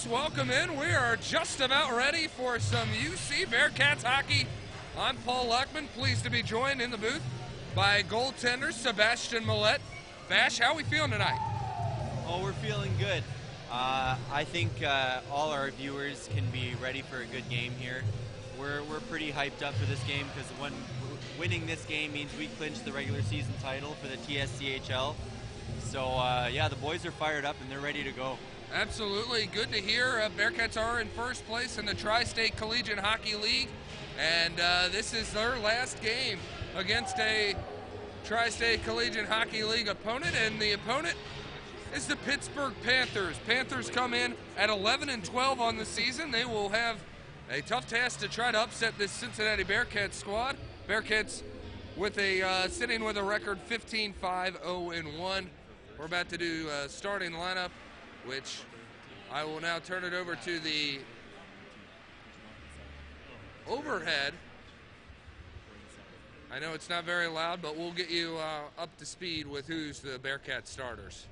folks, welcome in. We are just about ready for some UC Bearcats hockey. I'm Paul Luckman, pleased to be joined in the booth by goaltender Sebastian Millette. Bash, how are we feeling tonight? Oh, we're feeling good. I think all our viewers can be ready for a good game here. We're pretty hyped up for this game because winning this game means we clinch the regular season title for the TSCHL. So yeah, the boys are fired up and they're ready to go. Absolutely. Good to hear. Bearcats are in first place in the Tri-State Collegiate Hockey League, and this is their last game against a Tri-State Collegiate Hockey League opponent, and the opponent is the Pittsburgh Panthers. Panthers come in at 11-12 on the season. They will have a tough task to try to upset this Cincinnati Bearcats squad. Bearcats with sitting with a record 15-5-0-1. We're about to do starting lineup, which I will now turn it over to the overhead. I know it's not very loud, but we'll get you up to speed with who's the Bearcat starters.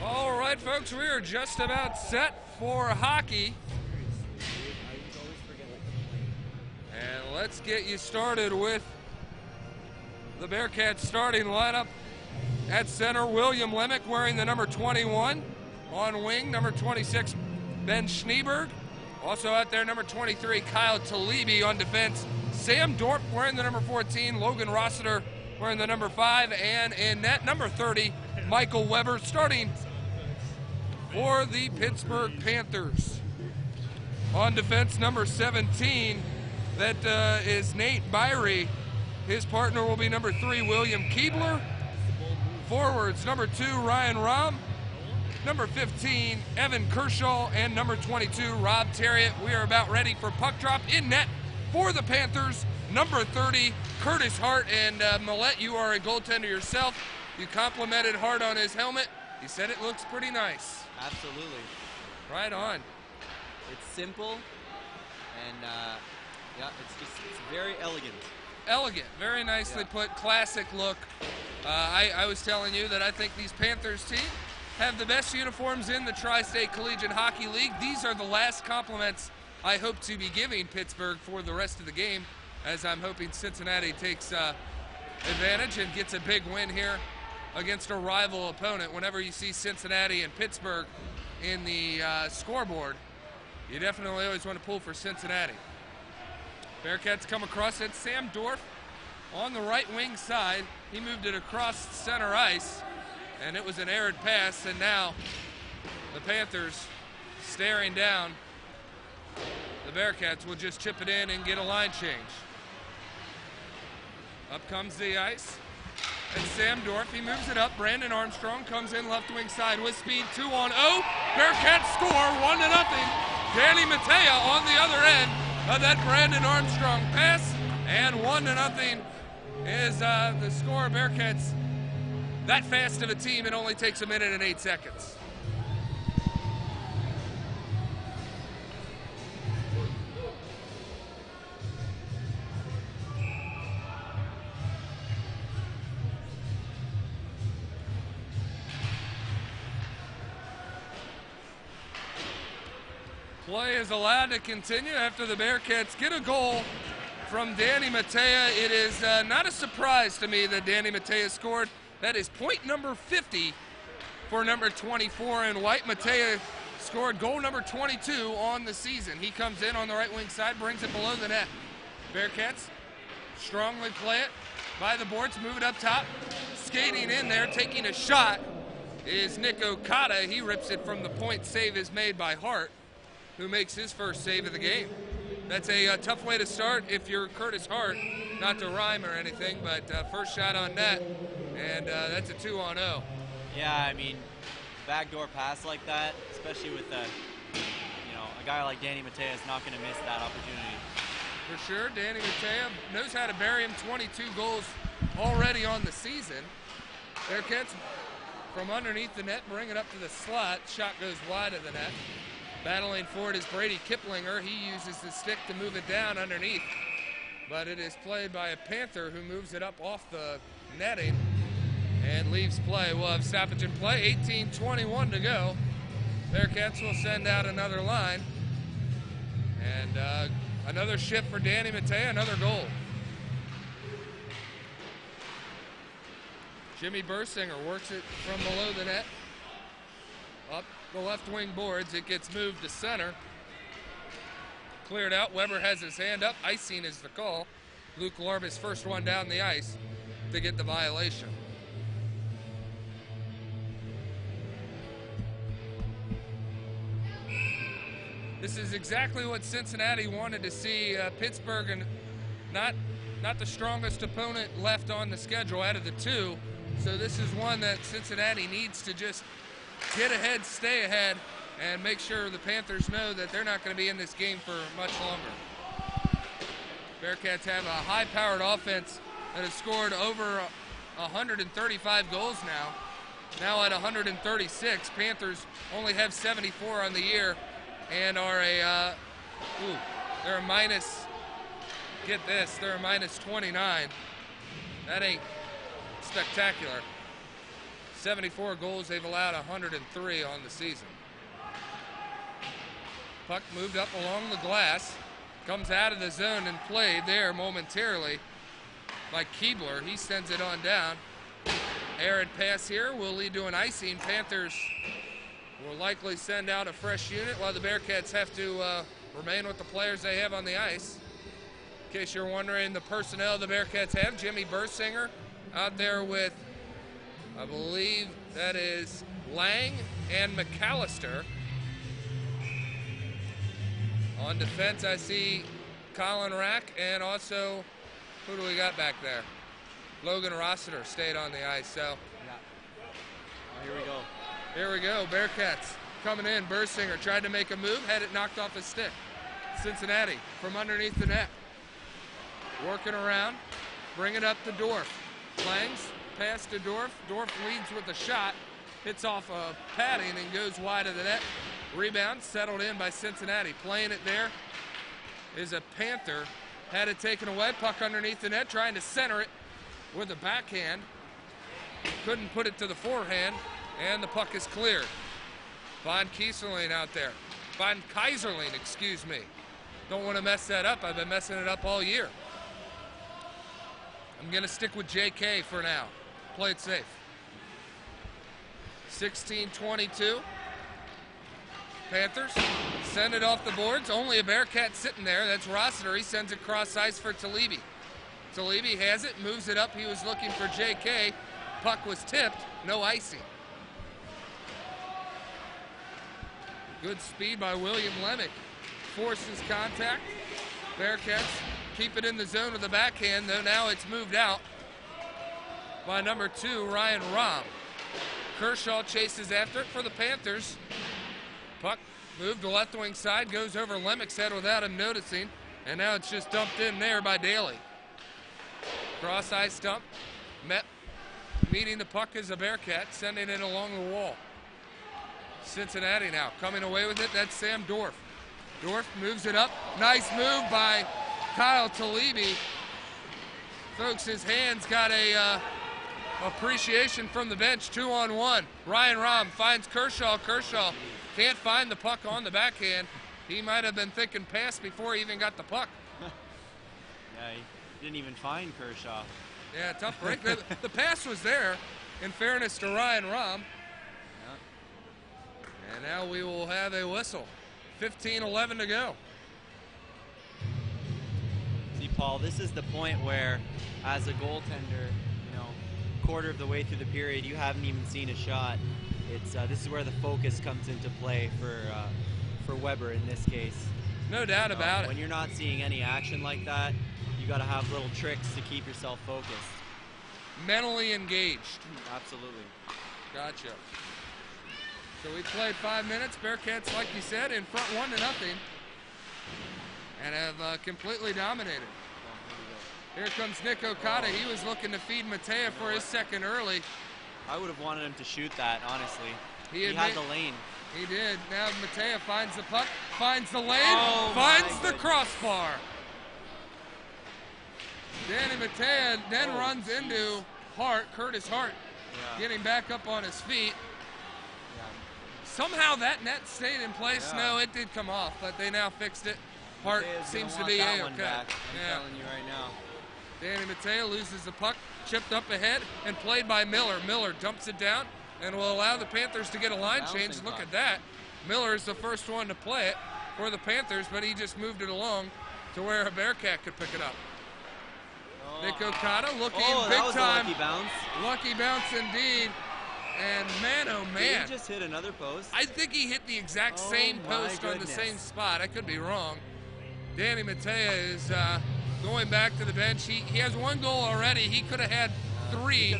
All right, folks, we are just about set for hockey. And let's get you started with the Bearcats starting lineup. At center, William Lemick wearing the number 21. On wing, number 26, Ben Schneeberg. Also out there, number 23, Kyle Talibi on defense. Sam Dorp wearing the number 14. Logan Rossiter wearing the number 5. And in net, number 30, Michael Weber. Starting for the Pittsburgh Panthers. On defense, number 17, that is Nate Byrie. His partner will be number 3, William Keebler. Forwards, number 2, Ryan Rom. Number 15, Evan Kershaw. And number 22, Rob Terriot. We are about ready for puck drop. In net for the Panthers, number 30, Curtis Hart. And Millette, you are a goaltender yourself. You complimented Hart on his helmet. He said it looks pretty nice. Absolutely. Right on. It's simple, and yeah, it's very elegant. Elegant, very nicely put, classic look. I was telling you that I think these Panthers team have the best uniforms in the Tri-State Collegiate Hockey League. These are the last compliments I hope to be giving Pittsburgh for the rest of the game, as I'm hoping Cincinnati takes advantage and gets a big win here against a rival opponent. Whenever you see Cincinnati and Pittsburgh in the scoreboard, you definitely always want to pull for Cincinnati. Bearcats come across it. Sam Dorff on the right wing side. He moved it across center ice, and it was an errant pass, and now the Panthers staring down. The Bearcats will just chip it in and get a line change. Up comes the ice, and Sam Dorff, he moves it up. Brandon Armstrong comes in left wing side with speed, 2-on-0. Bearcats score 1-0. Danny Matea on the other end of that Brandon Armstrong pass, and 1-0 is the score. Bearcats, that fast of a team, it only takes 1 minute and 8 seconds. Play is allowed to continue after the Bearcats get a goal from Danny Matea. It is not a surprise to me that Danny Matea scored. That is point number 50 for number 24 in white. Matea scored goal number 22 on the season. He comes in on the right wing side, brings it below the net. Bearcats strongly play it by the boards, move it up top. Skating in there, taking a shot is Nick Okada. He rips it from the point. Save is made by Hart, who makes his first save of the game. That's a tough way to start if you're Curtis Hart, not to rhyme or anything, but first shot on net, and that's a 2-on-0. Yeah, I mean, backdoor pass like that, especially with a guy like Danny Matea is not going to miss that opportunity. For sure, Danny Matea knows how to bury him. 22 goals already on the season. Bearcats from underneath the net, bring it up to the slot. Shot goes wide of the net. Battling for it is Brady Kiplinger. He uses the stick to move it down underneath, but it is played by a Panther who moves it up off the netting and leaves play. We'll have stoppage in play, 18:21 to go. Bearcats will send out another line, and another shift for Danny Matea, another goal. Jimmy Bursinger works it from below the net. Up the left wing boards, it gets moved to center. Cleared out, Weber has his hand up, icing is the call. Luke Larbus first one down the ice to get the violation. This is exactly what Cincinnati wanted to see. Pittsburgh, and not the strongest opponent left on the schedule out of the two. So this is one that Cincinnati needs to just get ahead, stay ahead, and make sure the Panthers know that they're not going to be in this game for much longer. Bearcats have a high-powered offense that has scored over 135 goals now at 136. Panthers only have 74 on the year and are they're a minus, get this, they're a minus 29. That ain't spectacular. 74 goals, they've allowed 103 on the season. Puck moved up along the glass, comes out of the zone and played there momentarily by Keebler. He sends it on down. Errant pass here will lead to an icing. Panthers will likely send out a fresh unit while the Bearcats have to remain with the players they have on the ice. In case you're wondering, the personnel the Bearcats have, Jimmy Bursinger out there with, I believe that is Lang and McAllister. On defense, I see Colin Rack, and also, who do we got back there? Logan Rossiter stayed on the ice, so. Yeah. Oh, here we go. Here we go, Bearcats coming in. Bursinger tried to make a move, had it knocked off his stick. Cincinnati from underneath the net. Working around, bring it up to Dorf. Langs, pass to Dorf. Dorf leads with a shot, hits off a padding and goes wide of the net. Rebound settled in by Cincinnati. Playing it there is a Panther. Had it taken away, puck underneath the net, trying to center it with a backhand. Couldn't put it to the forehand, and the puck is cleared. Von Kieserling out there. Von Kaiserling, excuse me. Don't want to mess that up. I've been messing it up all year. I'm going to stick with JK for now. Play it safe. 16-22. Panthers send it off the boards. Only a Bearcat sitting there. That's Rossiter. He sends it cross ice for Talibi. Talibi has it, moves it up. He was looking for JK. Puck was tipped. No icing. Good speed by William Lemick. Forces contact. Bearcats keep it in the zone with the backhand, though now it's moved out by number 2, Ryan Rahm. Kershaw chases after it for the Panthers. Puck moved to left wing side, goes over Lemick's head without him noticing, and now it's just dumped in there by Daly. Cross ice dump. Meeting the puck is a Bearcat, sending it along the wall. Cincinnati now coming away with it. That's Sam Dorf. Dorf moves it up. Nice move by Kyle Talibi. Folks, his hands got a appreciation from the bench. 2-on-1. Ryan Rahm finds Kershaw. Kershaw can't find the puck on the backhand. He might have been thinking pass before he even got the puck. Yeah, he didn't even find Kershaw. Yeah, tough break. The pass was there, in fairness to Ryan Rahm. Yeah. And now we will have a whistle. 15-11 to go. See, Paul, this is the point where, as a goaltender, quarter of the way through the period, you haven't even seen a shot. It's this is where the focus comes into play for Weber in this case. No doubt about it. When you're not seeing any action like that, you got to have little tricks to keep yourself focused. Mentally engaged. Absolutely. Gotcha. So we played 5 minutes. Bearcats, like you said, in front 1-0, and have completely dominated. Here comes Nick Okada. He was looking to feed Matea for his second early. I would have wanted him to shoot that, honestly. He had the lane. He did. Now Matea finds the puck, finds the lane, finds the crossbar. Danny Matea then runs into Curtis Hart, getting back up on his feet. Yeah. Somehow that net stayed in place. Yeah. No, it did come off, but they now fixed it. Hart seems to be A-okay. I'm telling you right now. Danny Matea loses the puck, chipped up ahead, and played by Miller. Miller dumps it down and will allow the Panthers to get a line change. Look at that. Miller is the first one to play it for the Panthers, but he just moved it along to where a Bearcat could pick it up. Nick Okada looking big time. Lucky bounce. Lucky bounce indeed. And man, oh man. Did he just hit another post? I think he hit the exact same post on the same spot. I could be wrong. Danny Matea is going back to the bench. He has 1 goal already. He could have had 3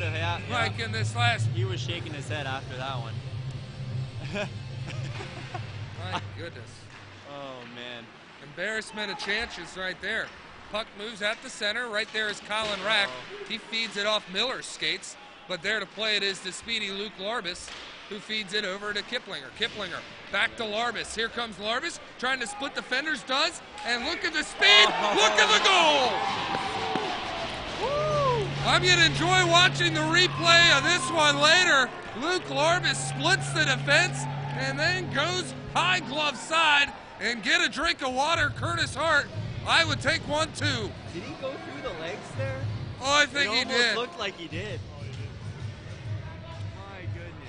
like in this last. He was shaking his head after that one. My goodness. Oh, man. Embarrassment of chances right there. Puck moves at the center. Right there is Colin Rack. He feeds it off Miller's skates, but there to play it is the speedy Luke Larbus, who feeds it over to Kiplinger. Kiplinger back to Larbus. Here comes Larbus, trying to split defenders, does, and look at the speed, look at the goal! Woo! I'm gonna enjoy watching the replay of this one later. Luke Larbus splits the defense and then goes high glove side and get a drink of water. Curtis Hart, I would take one too. Did he go through the legs there? Oh, I think he did. It looked like he did.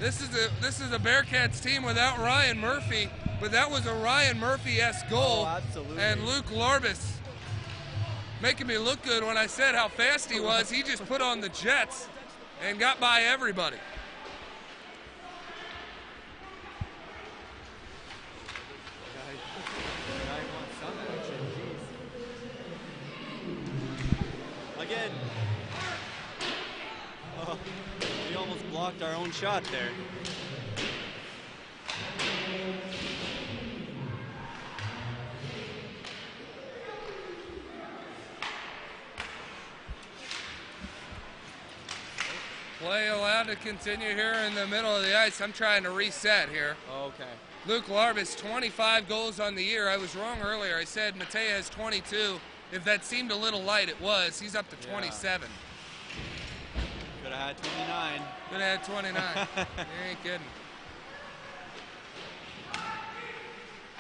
This is a Bearcats team without Ryan Murphy, but that was a Ryan Murphy-esque goal. Oh, absolutely. And Luke Larbus making me look good when I said how fast he was. He just put on the jets and got by everybody. Again. Oh, we almost blocked our own shot there. Play allowed to continue here in the middle of the ice. I'm trying to reset here. Okay. Luke Larbus, 25 goals on the year. I was wrong earlier. I said Matei has 22. If that seemed a little light, it was. He's up to 27. Could have had 29. Could have had 29. You ain't kidding.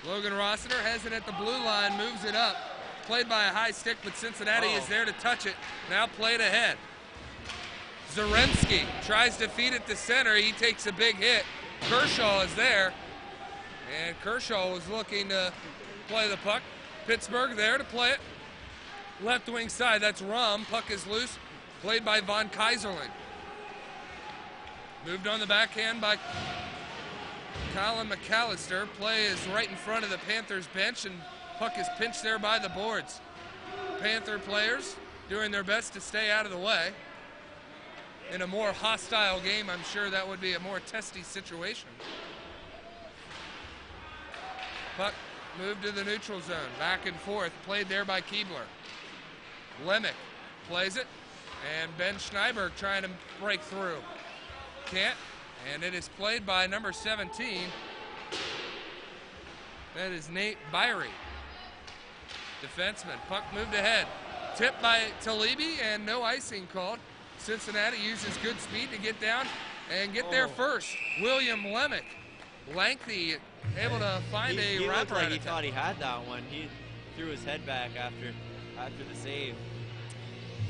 Logan Rossiter has it at the blue line, moves it up. Played by a high stick, but Cincinnati is there to touch it. Now played ahead. Zaremski tries to feed it to center. He takes a big hit. Kershaw is there. And Kershaw was looking to play the puck. Pittsburgh there to play it. Left wing side, that's Rum. Puck is loose. Played by Von Kaiserling. Moved on the backhand by Colin McAllister. Play is right in front of the Panthers bench, and puck is pinched there by the boards. Panther players doing their best to stay out of the way. In a more hostile game, I'm sure that would be a more testy situation. Puck moved to the neutral zone, back and forth, played there by Keebler. Lemick plays it, and Ben Schneiberg trying to break through. Can't, and it is played by number 17. That is Nate Byrie, defenseman. Puck moved ahead. Tipped by Talibi, and no icing called. Cincinnati uses good speed to get down and get there first. William Lemick, lengthy, able to find a wrap. He looked like he attack. thought he had that one. He threw his head back after the save.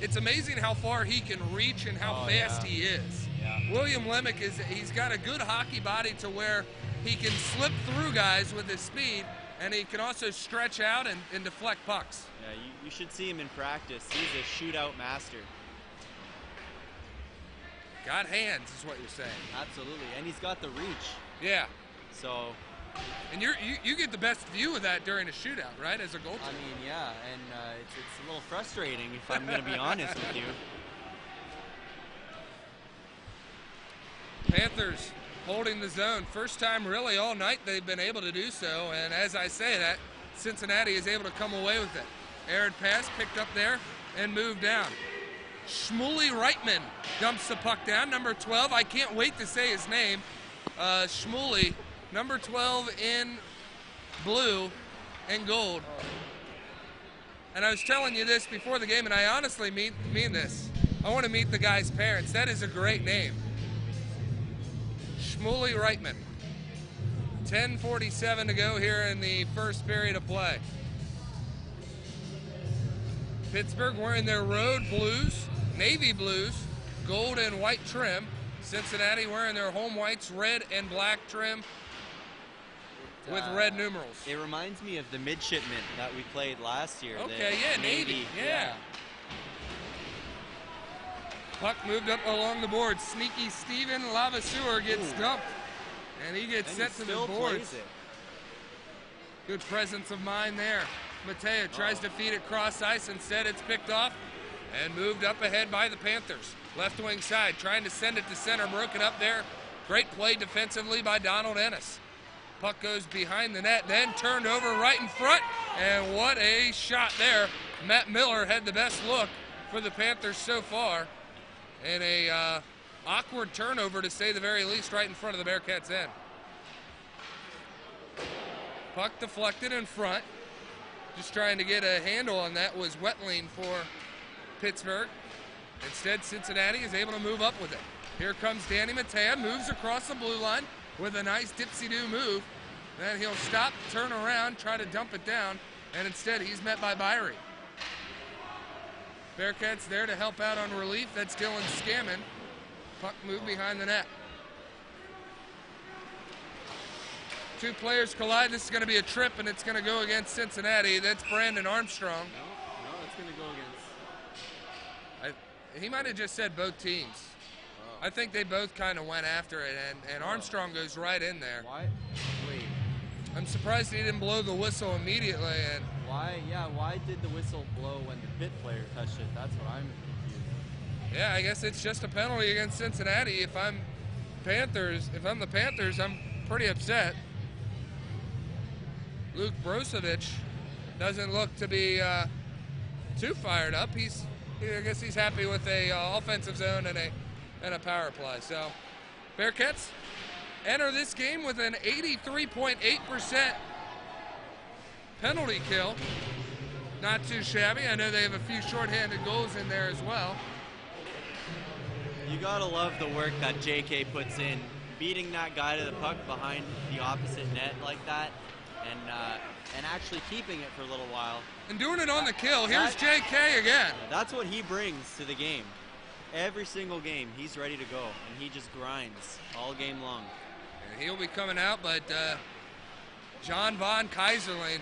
It's amazing how far he can reach and how fast he is. Yeah. William Lemick he's got a good hockey body to where he can slip through guys with his speed, and he can also stretch out and deflect pucks. Yeah, you should see him in practice. He's a shootout master. Got hands is what you're saying. Absolutely, and he's got the reach. Yeah. So. And you get the best view of that during a shootout, right, as a goaltender? I mean, yeah, and it's a little frustrating if I'm going to be honest with you. Panthers holding the zone. First time really all night they've been able to do so, and as I say that, Cincinnati is able to come away with it. Arid pass picked up there and moved down. Shmuley Reitman dumps the puck down, number 12. I can't wait to say his name. Shmuley, number 12 in blue and gold. And I was telling you this before the game, and I honestly mean this. I want to meet the guy's parents. That is a great name. Shmuley Reitman. 10:47 to go here in the first period of play. Pittsburgh wearing their road blues, navy blues, gold and white trim. Cincinnati wearing their home whites, red and black trim with red numerals. It reminds me of the midshipmen that we played last year. Okay, yeah, Navy. Yeah. Puck moved up along the board. Sneaky Steven Lavaseur gets dumped, and he gets set to the boards. Good presence of mind there. Matea tries to feed it cross ice. Instead, it's picked off and moved up ahead by the Panthers. Left wing side, trying to send it to center, broken up there. Great play defensively by Donald Ennis. Puck goes behind the net, then turned over right in front, and what a shot there. Matt Miller had the best look for the Panthers so far, and a awkward turnover to say the very least right in front of the Bearcats' end. Puck deflected in front. Just trying to get a handle on that was Wetling for Pittsburgh. Instead, Cincinnati is able to move up with it. Here comes Danny Matea, moves across the blue line with a nice dipsy-do move. Then he'll stop, turn around, try to dump it down, and instead he's met by Byrie. Bearcats there to help out on relief. That's Dylan Scammon. Puck moved behind the net. Two players collide. This is going to be a trip, and it's going to go against Cincinnati. That's Brandon Armstrong. No, it's going to go against. He might have just said both teams. Oh. I think they both kind of went after it, and Armstrong goes right in there. Why? Wait. I'm surprised he didn't blow the whistle immediately. And why? Yeah, why did the whistle blow when the Pitt player touched it? That's what I'm confused. yeah, I guess it's just a penalty against Cincinnati. If I'm the Panthers, I'm pretty upset. Luke Brozovic doesn't look to be too fired up. I guess he's happy with a offensive zone and a power play. So Bearcats enter this game with an 83.8% penalty kill. Not too shabby. I know they have a few shorthanded goals in there as well. You gotta love the work that JK puts in, beating that guy to the puck behind the opposite net like that, and actually keeping it for a little while. And doing it on the kill. Here's JK again. That's what he brings to the game. Every single game, he's ready to go, and he just grinds all game long. And he'll be coming out, but John Von Kaiserling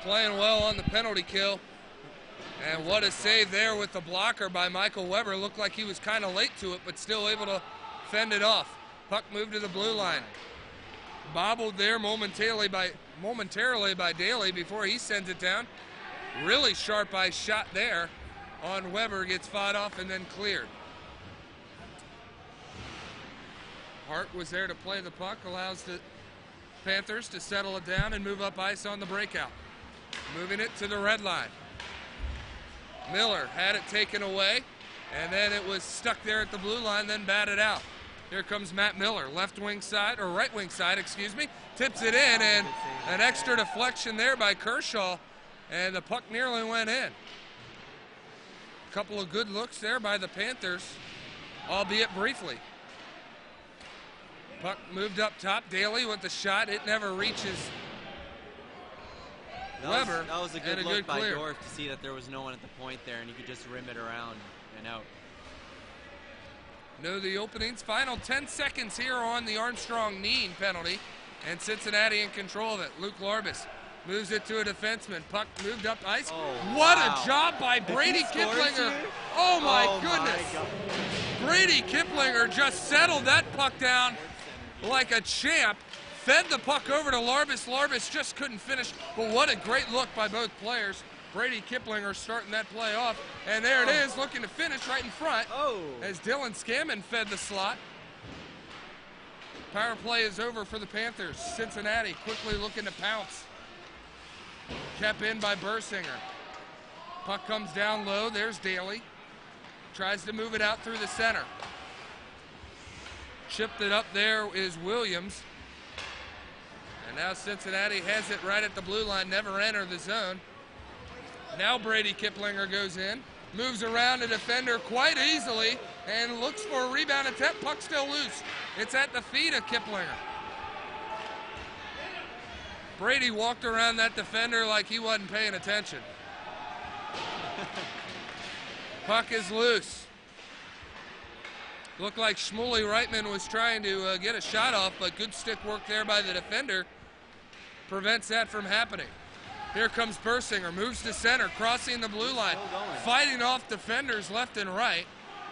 playing well on the penalty kill. And what a save there with the blocker by Michael Weber. Looked like he was kind of late to it, but still able to fend it off. Puck moved to the blue line. Bobbled there momentarily by Daly before he sends it down. Really sharp eye shot there on Weber, gets fought off and then cleared. Hart was there to play the puck, allows the Panthers to settle it down and move up ice on the breakout. Moving it to the red line. Miller had it taken away, and then it was stuck there at the blue line, then batted out. Here comes Matt Miller, left wing side, or right wing side, excuse me, tips it in, and an extra deflection there by Kershaw, and the puck nearly went in. A couple of good looks there by the Panthers, albeit briefly. Puck moved up top, Daly with the shot, it never reaches Weber. That was a good look by clear. Dorf to see that there was no one at the point there, and he could just rim it around and out. Know the openings. Final 10 seconds here on the Armstrong-Neen penalty, and Cincinnati in control of it. Luke Larbus moves it to a defenseman. Puck moved up ice. Oh, what wow. a job by Brady Kiplinger. Oh my goodness. Brady Kiplinger just settled that puck down like a champ. Fed the puck over to Larbus. Larbus just couldn't finish, but what a great look by both players. Brady Kiplinger starting that play off, and there it is, looking to finish right in front as Dylan Scammon fed the slot. Power play is over for the Panthers. Cincinnati quickly looking to pounce. Kept in by Bursinger. Puck comes down low, there's Daly. Tries to move it out through the center. Chipped it up there is Williams. And now Cincinnati has it right at the blue line, never enter the zone. Now Brady Kiplinger goes in, moves around a defender quite easily, and looks for a rebound attempt. Puck still loose. It's at the feet of Kiplinger. Brady walked around that defender like he wasn't paying attention. Puck is loose. Looked like Shmuley Reitman was trying to get a shot off, but good stick work there by the defender prevents that from happening. Here comes Bursinger, moves to center, crossing the blue line, fighting off defenders left and right,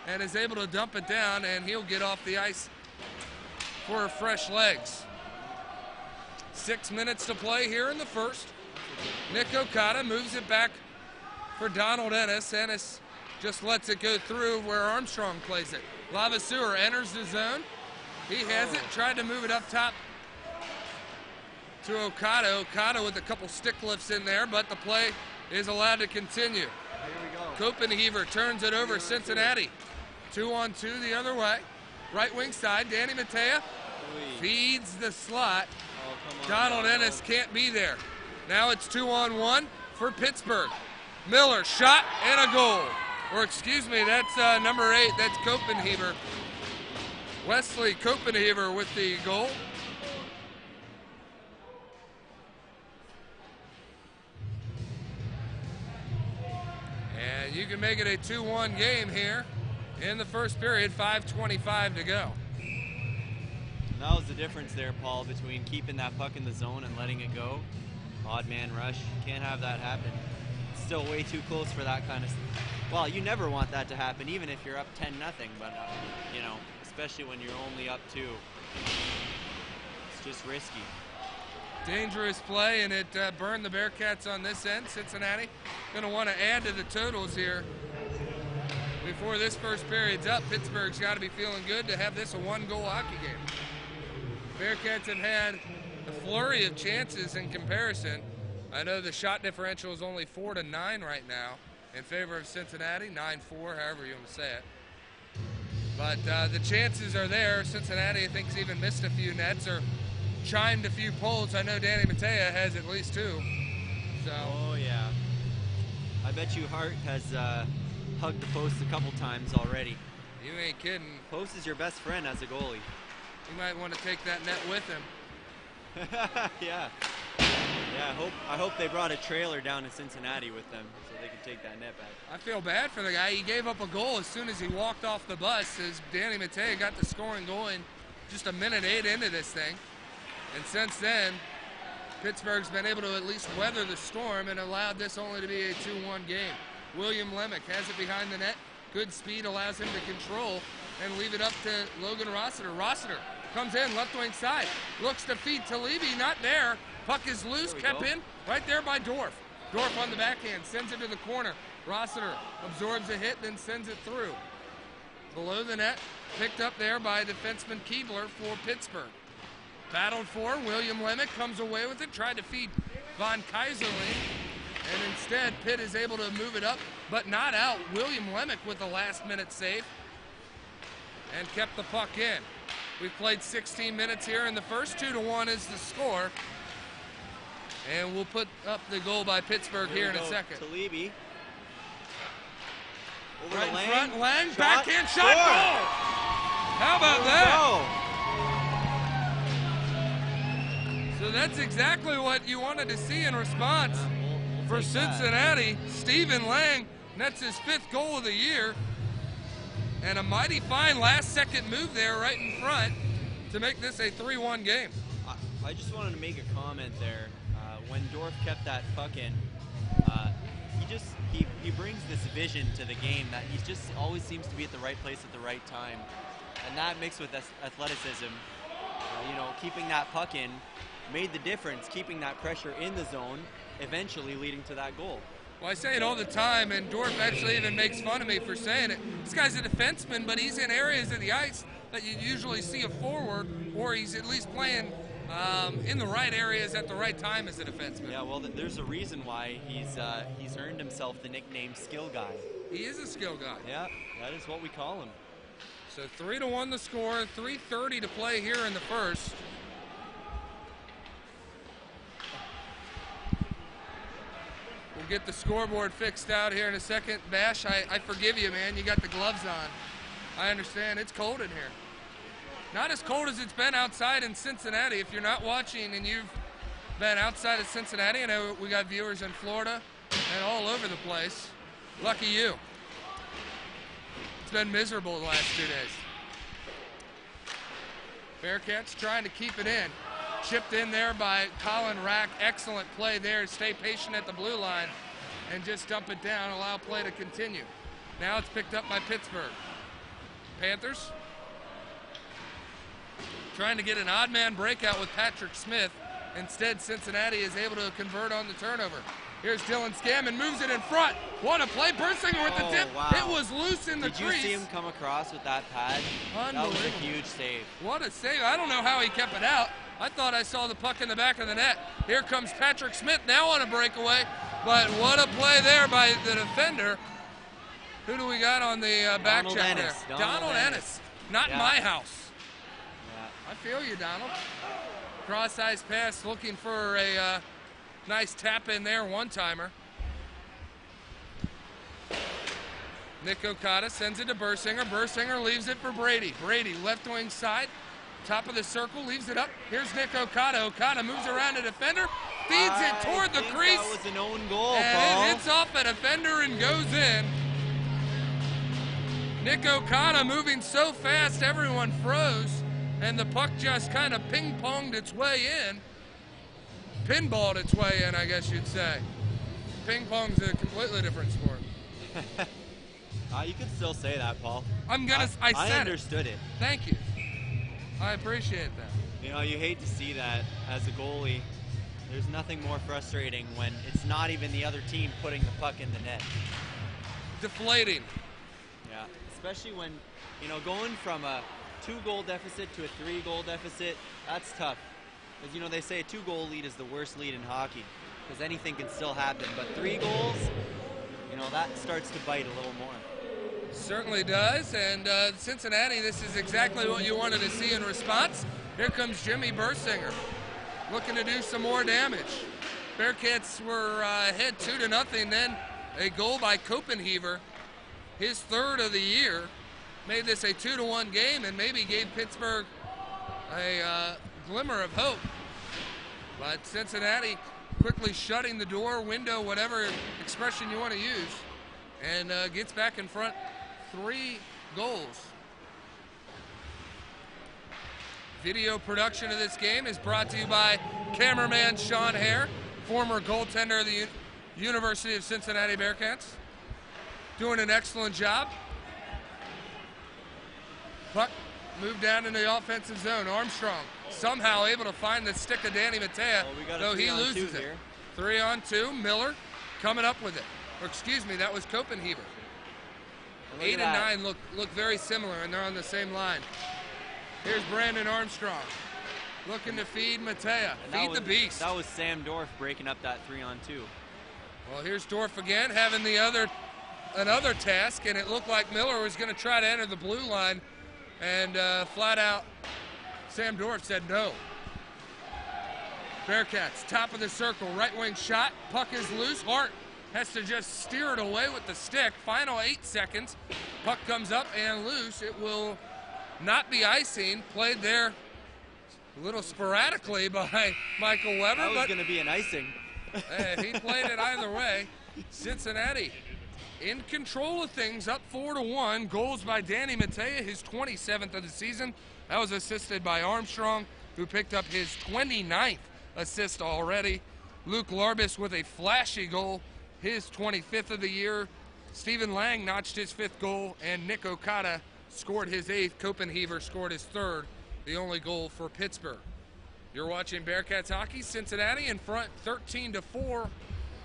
and is able to dump it down, and he'll get off the ice for fresh legs. 6 minutes to play here in the first. Nick Okada moves it back for Donald Ennis. Ennis just lets it go through where Armstrong plays it. Lavaseur enters the zone. He has it, tried to move it up top to Okada. Okada with a couple stick lifts in there, but the play is allowed to continue. Here we go. Copenhaver turns it over. Cincinnati 2-on-2 the other way. Right wing side, Danny Matea feeds the slot. Donald Ennis can't be there. Now it's 2-on-1 for Pittsburgh. Miller, shot and a goal. Or excuse me, that's number 8, that's Copenhaver. Wesley Copenhaver with the goal. And you can make it a 2-1 game here in the first period, 5:25 to go. And that was the difference there, Paul, between keeping that puck in the zone and letting it go. Odd man rush, can't have that happen. It's still way too close for that kind of stuff. Well, you never want that to happen, even if you're up 10-0, but, you know, especially when you're only up 2. It's just risky. Dangerous play, and it burned the Bearcats on this end. Cincinnati going to want to add to the totals here before this first period's up. Pittsburgh's got to be feeling good to have this a one-goal hockey game. Bearcats have had a flurry of chances in comparison. I know the shot differential is only 4-9 right now in favor of Cincinnati, 9-4, however you want to say it. But the chances are there. Cincinnati, I think, has even missed a few nets or chimed a few poles. I know Danny Matea has at least 2. So. Oh, yeah. I bet you Hart has hugged the post a couple times already. You ain't kidding. Post is your best friend as a goalie. You might want to take that net with him. Yeah. Yeah, I hope they brought a trailer down to Cincinnati with them so they can take that net back. I feel bad for the guy. He gave up a goal as soon as he walked off the bus, as Danny Matea got the scoring going just a minute 8 into this thing. And since then, Pittsburgh's been able to at least weather the storm and allowed this only to be a 2-1 game. William Lemick has it behind the net. Good speed allows him to control and leave it up to Logan Rossiter. Rossiter comes in, left wing side, looks to feed to Levy, not there. Puck is loose, kept in, right there by Dorf. Dorf on the backhand, sends it to the corner. Rossiter absorbs a hit, then sends it through. Below the net, picked up there by defenseman Keebler for Pittsburgh. Battled for, William Lemick comes away with it, tried to feed Von Kaiserling, and instead Pitt is able to move it up, but not out. William Lemick with the last minute save and kept the puck in. We've played 16 minutes here in the first. 2-1 is the score. And we'll put up the goal by Pittsburgh here in a second. Talibi. Over right to Lang. In front, Lang, Shot. backhand shot, goal! How about that? So that's exactly what you wanted to see in response for Cincinnati. Stephen Lang nets his 5th goal of the year. And a mighty fine last-second move there right in front to make this a 3-1 game. I just wanted to make a comment there. When Dorf kept that puck in, he brings this vision to the game that he just always seems to be at the right place at the right time. And that mixed with athleticism, keeping that puck in made the difference, keeping that pressure in the zone, eventually leading to that goal. Well, I say it all the time, and Dorf actually even makes fun of me for saying it. This guy's a defenseman, but he's in areas of the ice that you usually see a forward, or he's at least playing in the right areas at the right time as a defenseman. Yeah, well, there's a reason why he's earned himself the nickname Skill Guy. He is a skill guy. Yeah, that is what we call him. So 3-1 the score, 3:30 to play here in the first. We'll get the scoreboard fixed out here in a second. Bash, I forgive you, man. You got the gloves on. I understand. It's cold in here. Not as cold as it's been outside in Cincinnati. If you're not watching and you've been outside of Cincinnati, I know we got viewers in Florida and all over the place. Lucky you. It's been miserable the last 2 days. Bearcats trying to keep it in. Chipped in there by Colin Rack. Excellent play there. Stay patient at the blue line and just dump it down, allow play to continue. Now it's picked up by Pittsburgh. Panthers trying to get an odd man breakout with Patrick Smith. Instead, Cincinnati is able to convert on the turnover. Here's Dylan Scammon, moves it in front. What a play, Bursinger with the tip. Wow. It was loose in the crease. Did you see him come across with that pad? That was a huge save. What a save. I don't know how he kept it out. I thought I saw the puck in the back of the net. Here comes Patrick Smith now on a breakaway. But what a play there by the defender. Who do we got on the back check there? Donald Ennis. Not in my house. I feel you, Donald. Cross-ice pass, looking for a nice tap in there, one-timer. Nick Okada sends it to Bursinger. Bursinger leaves it for Brady. Brady, left wing side, top of the circle, leaves it up. Here's Nick Okada. Okada moves around a defender, feeds it toward the crease. That was an own goal, and it hits off a defender and goes in. Nick Okada moving so fast, everyone froze. And the puck just kind of ping-ponged its way in. Pinballed its way in, I guess you'd say. Ping-pong's a completely different sport. You could still say that, Paul. I understood it. Thank you. I appreciate that. You hate to see that as a goalie. There's nothing more frustrating when it's not even the other team putting the puck in the net. Deflating. Yeah, especially when, going from a 2-goal deficit to a 3-goal deficit, that's tough. Because, they say a 2-goal lead is the worst lead in hockey, because anything can still happen. But 3 goals, that starts to bite a little more. Certainly does. And Cincinnati, this is exactly what you wanted to see in response. Here comes Jimmy Bursinger, looking to do some more damage. Bearcats were ahead 2-0, then a goal by Copenhaver, his third of the year, made this a 2-1 game and maybe gave Pittsburgh a glimmer of hope. But Cincinnati quickly shutting the door, window, whatever expression you want to use, and gets back in front 3 goals. Video production of this game is brought to you by cameraman Sean Hare, former goaltender of the University of Cincinnati Bearcats. Doing an excellent job. Puck moved down into the offensive zone. Armstrong somehow able to find the stick of Danny Matea, though he loses it. 3-on-2. Miller coming up with it. Or excuse me, that was Copenhaver. 8 and 9 look very similar, and they're on the same line. Here's Brandon Armstrong looking to feed Matea. Feed the beast. That was Sam Dorf breaking up that 3-on-2. Well, here's Dorf again having another task, and it looked like Miller was going to try to enter the blue line, and flat out Sam Dorf said no. Bearcats, top of the circle, right wing shot. Puck is loose. Hart has to just steer it away with the stick. Final 8 seconds. Puck comes up and loose. It will not be icing. Played there a little sporadically by Michael Weber. That was going to be an icing. He played it either way. Cincinnati in control of things, up 4-1. Goals by Danny Matea, his 27th of the season. That was assisted by Armstrong, who picked up his 29th assist already. Luke Larbus with a flashy goal, his 25th of the year. Stephen Lang notched his 5th goal, and Nick Okada scored his 8th. Copenhaver scored his 3rd, the only goal for Pittsburgh. You're watching Bearcats hockey. Cincinnati in front 13-4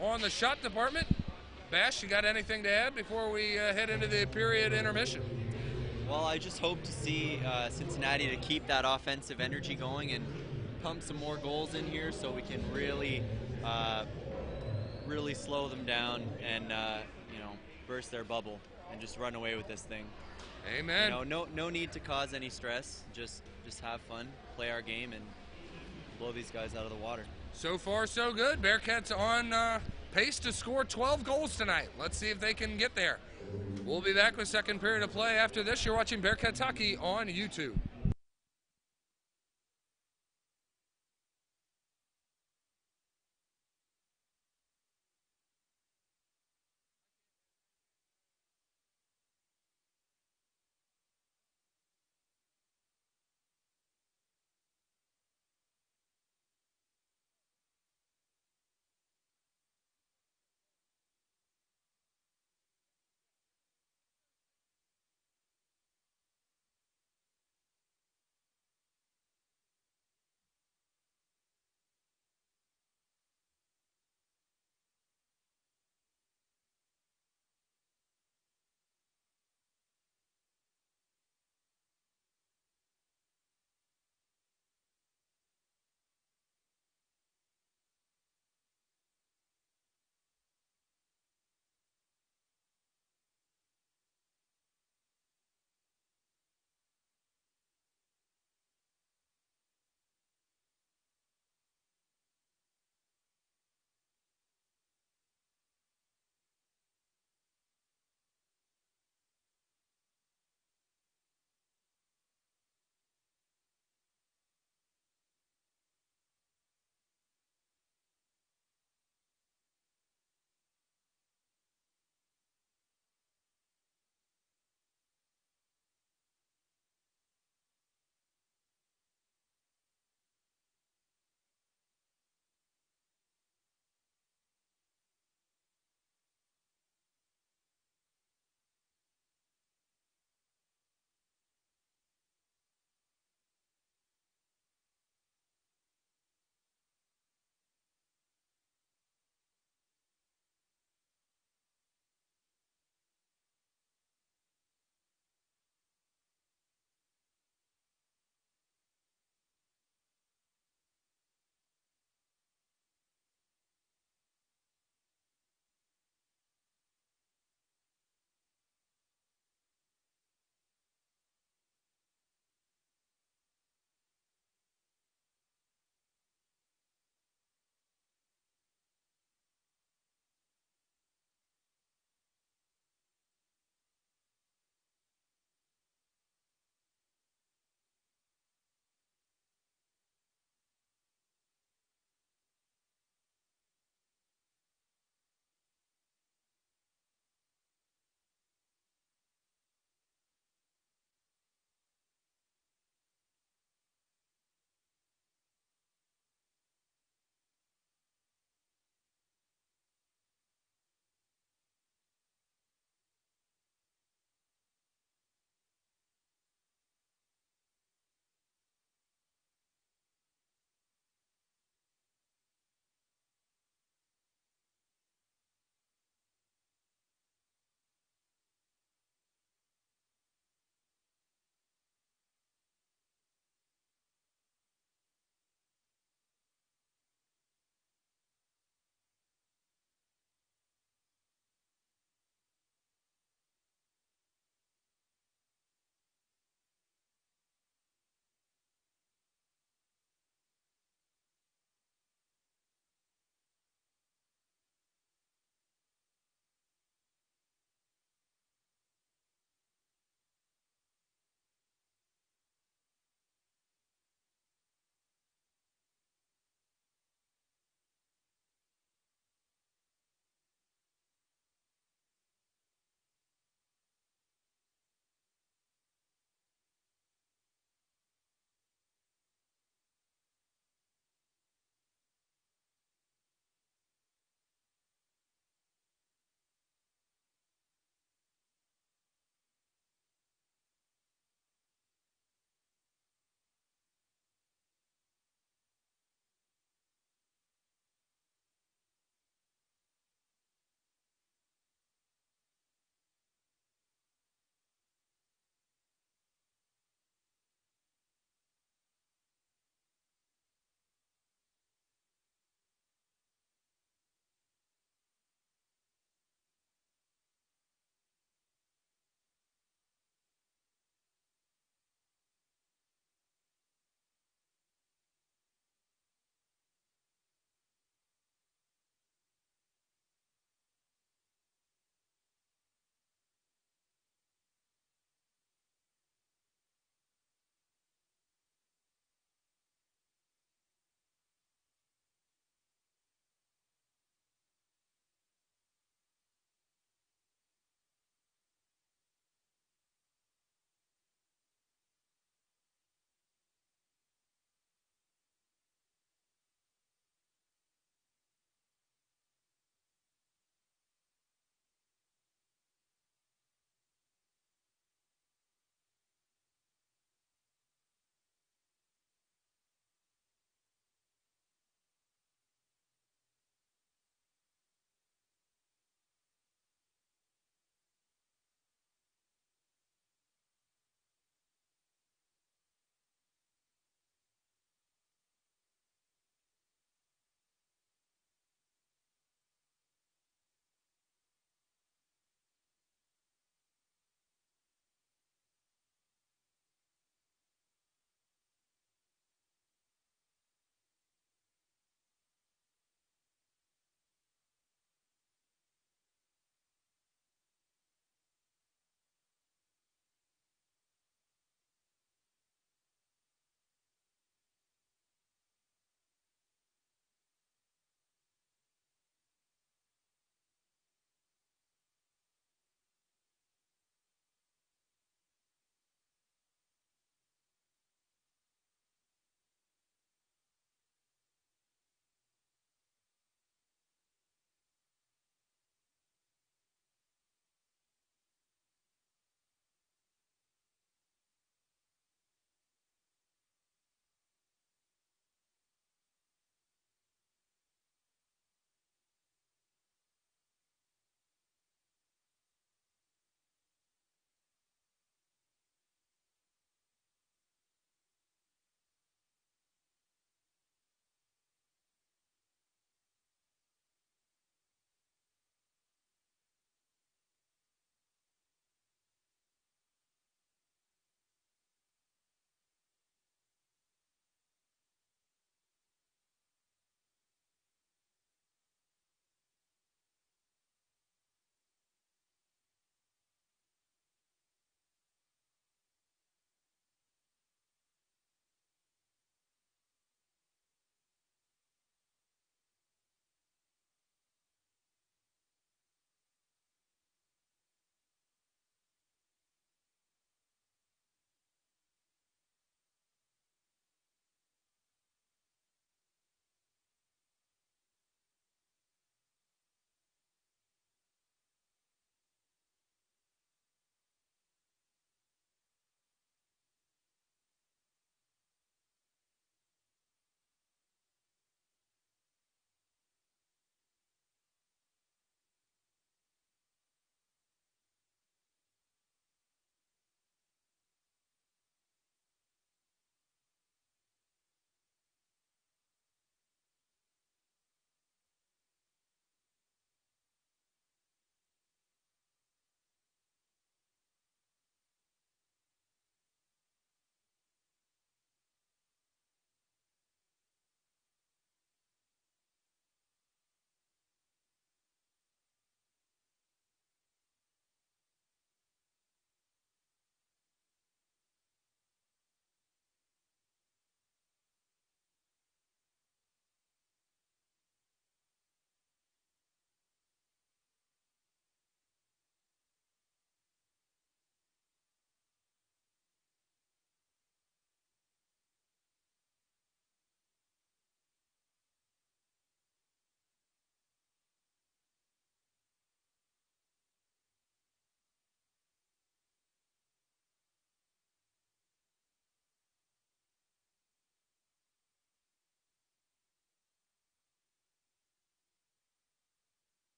on the shot department. Bash, you got anything to add before we head into the period intermission? Well, I just hope to see Cincinnati to keep that offensive energy going and pump some more goals in here so we can really slow them down and burst their bubble and just run away with this thing. Amen. No need to cause any stress. Just have fun, play our game, and blow these guys out of the water. So far, so good. Bearcats on pace to score 12 goals tonight. Let's see if they can get there. We'll be back with second period of play after this. You're watching Bearcats hockey on YouTube.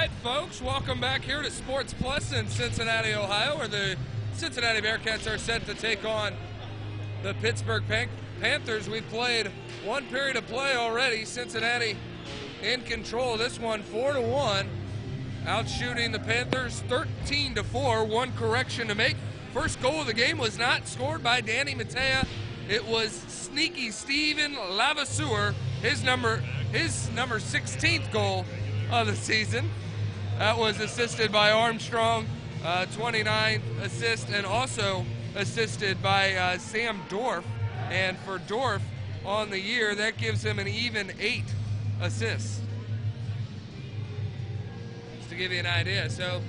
right, folks, welcome back here to Sports Plus in Cincinnati, Ohio, where the Cincinnati Bearcats are set to take on the Pittsburgh Panthers. We've played one period of play already. Cincinnati in control. This one 4-1, outshooting the Panthers 13-4. One correction to make. First goal of the game was not scored by Danny Matea. It was Sneaky Steven Lavaseur, his number 16th goal of the season. That was assisted by Armstrong, 29 assist, and also assisted by Sam Dorf. And for Dorf on the year, that gives him an even 8 assists. Just to give you an idea. So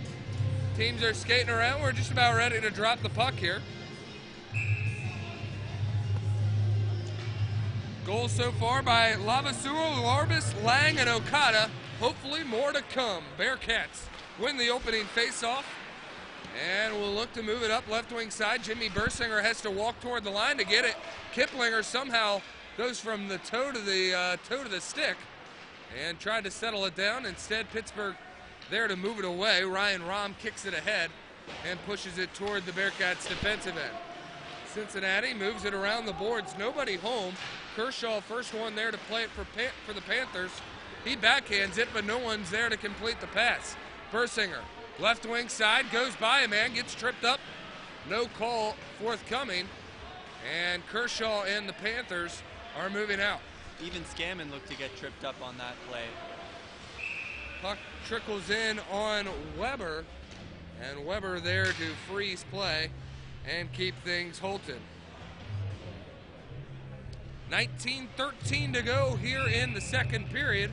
teams are skating around. We're just about ready to drop the puck here. Goals so far by Lavaseur, Larbus, Lang, and Okada. Hopefully more to come. Bearcats win the opening faceoff. And we'll look to move it up left wing side. Jimmy Bursinger has to walk toward the line to get it. Kiplinger somehow goes from the toe to the stick and tried to settle it down. Instead, Pittsburgh there to move it away. Ryan Rahm kicks it ahead and pushes it toward the Bearcats' defensive end. Cincinnati moves it around the boards. Nobody home. Kershaw, first one there to play it for the Panthers. He backhands it, but no one's there to complete the pass. Bursinger, left wing side, goes by a man, gets tripped up. No call forthcoming. And Kershaw and the Panthers are moving out. Even Scammon looked to get tripped up on that play. Puck trickles in on Weber, and Weber there to freeze play and keep things halted. 19:13 to go here in the second period.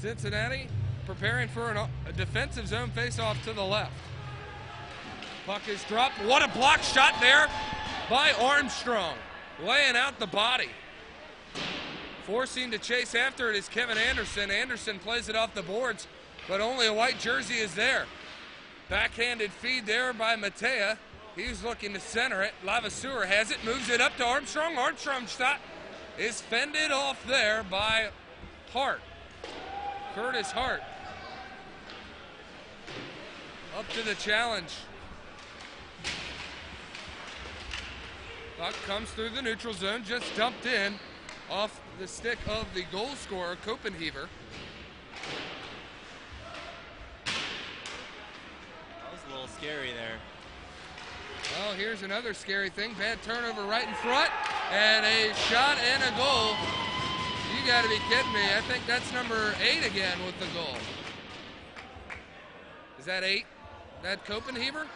Cincinnati preparing for a defensive zone faceoff to the left. Puck is dropped. What a block shot there by Armstrong, laying out the body. Forcing to chase after it is Kevin Anderson. Anderson plays it off the boards, but only a white jersey is there. Backhanded feed there by Matea. He's looking to center it. Lavaseur has it, moves it up to Armstrong. Armstrong's shot is fended off there by Hart. Curtis Hart. Up to the challenge. Puck comes through the neutral zone, just dumped in off the stick of the goal scorer, Copenhaver. That was a little scary there. Well, here's another scary thing. Bad turnover right in front, and a shot and a goal. You got to be kidding me. I think that's number 8 again with the goal. Is that 8? That Copenhaver?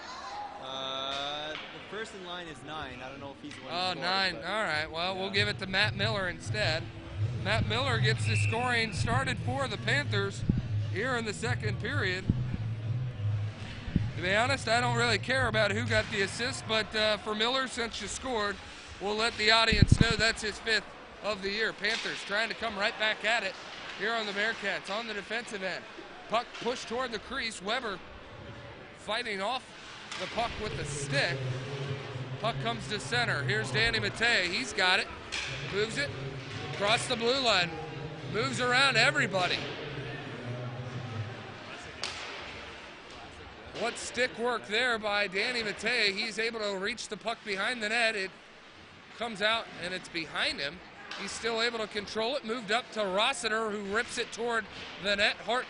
The first in line is 9. I don't know if he's one. Oh, 9. All right. Well, we'll give it to Matt Miller instead. Matt Miller gets the scoring started for the Panthers here in the second period. To be honest, I don't really care about who got the assist, but for Miller, since you scored, we'll let the audience know that's his 5th of the year. Panthers trying to come right back at it here on the Bearcats on the defensive end. Puck pushed toward the crease. Weber fighting off the puck with the stick. Puck comes to center. Here's Danny Matea. He's got it. Moves it across the blue line. Moves around everybody. What stick work there by Danny Matea. He's able to reach the puck behind the net. It comes out and it's behind him. He's still able to control it. Moved up to Rossiter, who rips it toward the net. Hart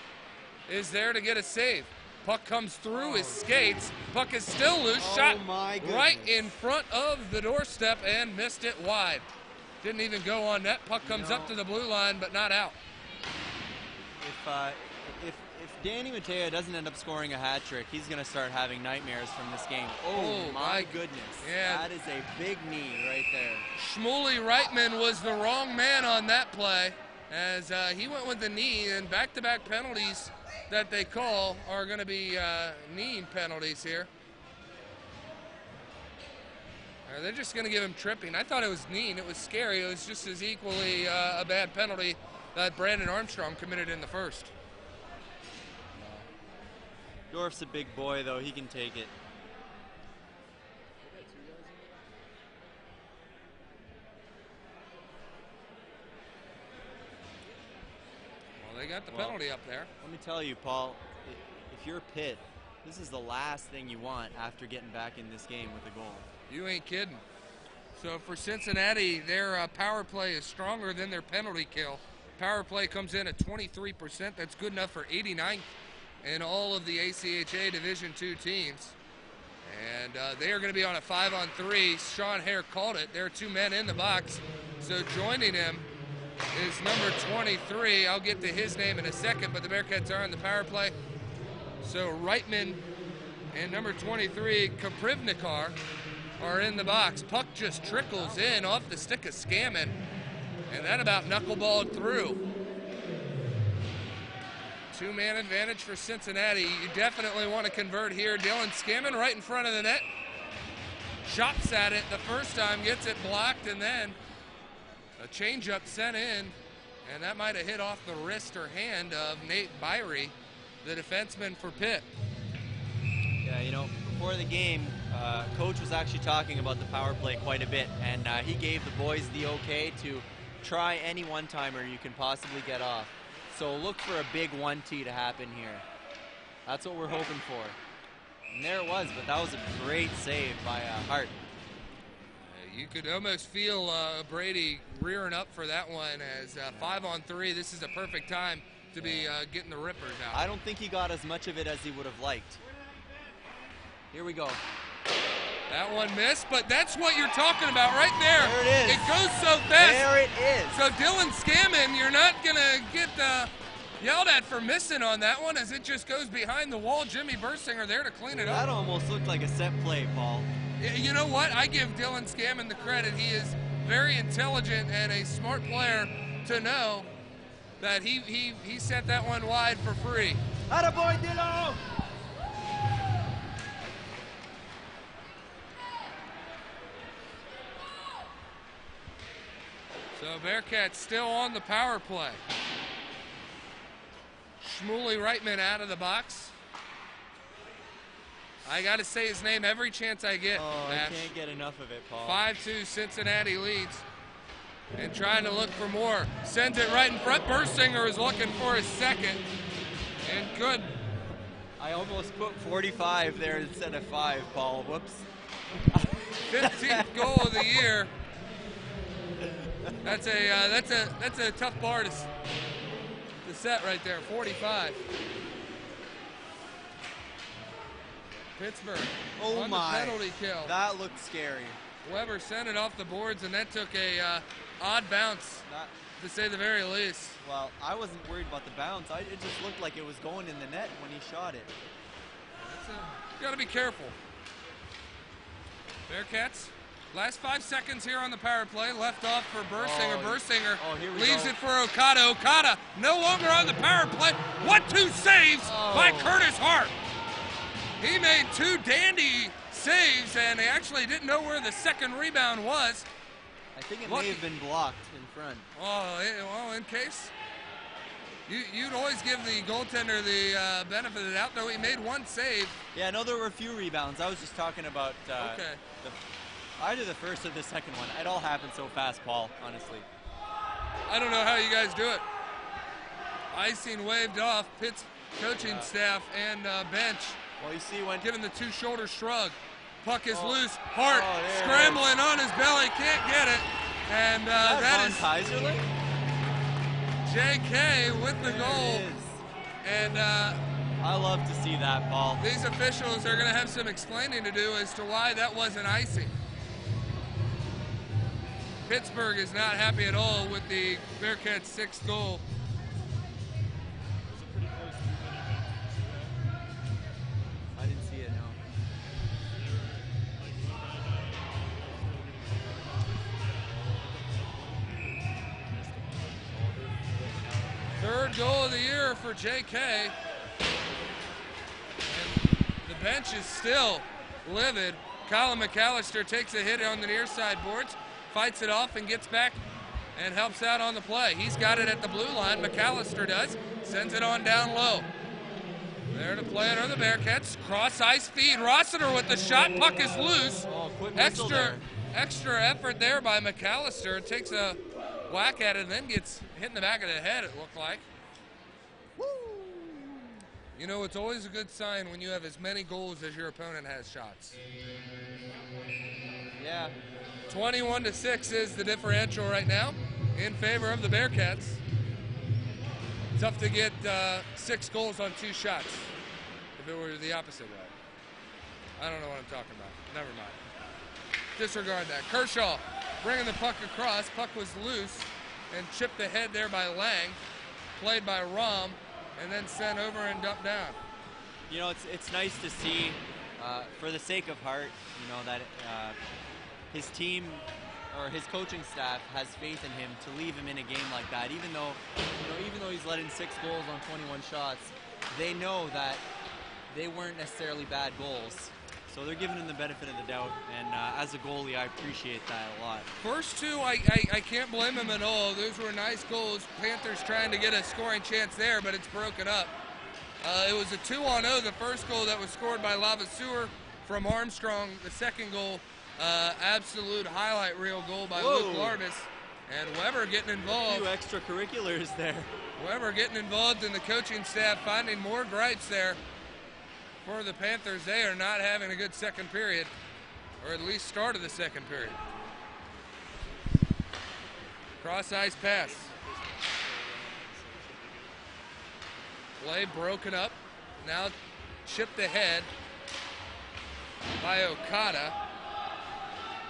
is there to get a save. Puck comes through his skates. Puck is still loose. Shot right in front of the doorstep and missed it wide. Didn't even go on net. Puck comes up to the blue line, but not out. If Danny Matea doesn't end up scoring a hat trick, he's going to start having nightmares from this game. Oh my goodness. Yeah. That is a big knee right there. Shmuley Reitman was the wrong man on that play, as he went with the knee, and back-to-back penalties that they call are going to be knee penalties here. They're just going to give him tripping. I thought it was knee. It was scary. It was just as equally a bad penalty that Brandon Armstrong committed in the first. Dorf's a big boy, though. He can take it. Well, they got the penalty up there. Let me tell you, Paul, if you're Pitt, this is the last thing you want after getting back in this game with a goal. You ain't kidding. So for Cincinnati, their power play is stronger than their penalty kill. Power play comes in at 23%. That's good enough for 89th in all of the ACHA Division II teams. And they are going to be on a 5-on-3. Sean Hare called it. There are 2 men in the box. So joining him is number 23. I'll get to his name in a second, but the Bearcats are on the power play. So Reitman and number 23, Kaprivnikar, are in the box. Puck just trickles in off the stick of Scammon, and that about knuckleballed through. 2-man advantage for Cincinnati. You definitely want to convert here. Dylan Scammon right in front of the net. Chops at it the first time, gets it blocked, and then a changeup sent in, and that might have hit off the wrist or hand of Nate Byrie, the defenseman for Pitt. Yeah, you know, before the game, Coach was actually talking about the power play quite a bit, and he gave the boys the okay to try any one-timer you can possibly get off. So look for a big 1-T to happen here. That's what we're hoping for. And there it was, but that was a great save by Hart. You could almost feel Brady rearing up for that one as 5-on-3. This is a perfect time to be getting the rippers out. I don't think he got as much of it as he would have liked. Here we go. That one missed, but that's what you're talking about right there. There it is. It goes so fast. There it is. So Dylan Scammon, you're not going to get yelled at for missing on that one as it just goes behind the wall. Jimmy Bursinger there to clean it up. That almost looked like a set play, Paul. You know what? I give Dylan Scammon the credit. He is very intelligent and a smart player to know that he set that one wide for free. Attaboy, Dylan! So Bearcats still on the power play. Shmuley Reitman out of the box. I got to say his name every chance I get. Oh, Nash. I can't get enough of it, Paul. 5-2 Cincinnati leads. And trying to look for more. Sends it right in front. Bursinger is looking for his second. And good. I almost put 45 there instead of 5, Paul. Whoops. 15th goal of the year. That's a tough bar to set right there. 45. Pittsburgh on the penalty kill. That looked scary. Weber sent it off the boards, and that took a odd bounce, to say the very least. Well, I wasn't worried about the bounce. It just looked like it was going in the net when he shot it. You got to be careful. Bearcats, last 5 seconds here on the power play. Left off for Bursinger. Bursinger leaves it for Okada. Okada no longer on the power play. What 2 saves by Curtis Hart. He made 2 dandy saves, and they actually didn't know where the second rebound was. I think it may have been blocked in front. Oh, well, in case. You'd always give the goaltender the benefit of the doubt, though he made 1 save. Yeah, no, there were a few rebounds. I was just talking about either the first or the second one. It all happened so fast, Paul, honestly. I don't know how you guys do it. Icing waved off Pitt's coaching staff and bench. Well, you see when giving the 2-shoulder shrug. Puck is loose. Hart scrambling on his belly, can't get it. And that is Kaiserly? JK with the goal. And I love to see that, Paul. These officials are going to have some explaining to do as to why that wasn't icing. Pittsburgh is not happy at all with the Bearcats' 6th goal. I didn't see it, no. Third goal of the year for JK. And the bench is still livid. Colin McAllister takes a hit on the near side boards, fights it off and gets back and helps out on the play. He's got it at the blue line, McAllister does, sends it on down low. There to play it are the Bearcats. Cross ice feed. Rossiter with the shot. Puck is loose. Extra effort there by McAllister. Takes a whack at it and then gets hit in the back of the head, it looked like. You know, it's always a good sign when you have as many goals as your opponent has shots. Yeah. 21-6 is the differential right now in favor of the Bearcats. Tough to get 6 goals on 2 shots if it were the opposite way. I don't know what I'm talking about. Never mind. Disregard that. Kershaw bringing the puck across. Puck was loose and chipped ahead there by Lang. Played by Rom and then sent over and dumped down. You know, it's nice to see, for the sake of Hart, you know, that his team or his coaching staff has faith in him to leave him in a game like that. Even though he's let in 6 goals on 21 shots, they know that they weren't necessarily bad goals. So they're giving him the benefit of the doubt, and as a goalie, I appreciate that a lot. First 2, I can't blame him at all. Those were nice goals. Panthers trying to get a scoring chance there, but it's broken up. It was a 2-on-0, the first goal that was scored by Lavaseur from Armstrong. The second goal, absolute highlight reel goal by Luke Larbis. And Weber getting involved. A few extracurriculars there. Weber getting involved in the coaching staff, finding more gripes there. For the Panthers, they are not having a good second period, or at least start of the second period. Cross ice pass. Play broken up. Now chipped ahead by Okada.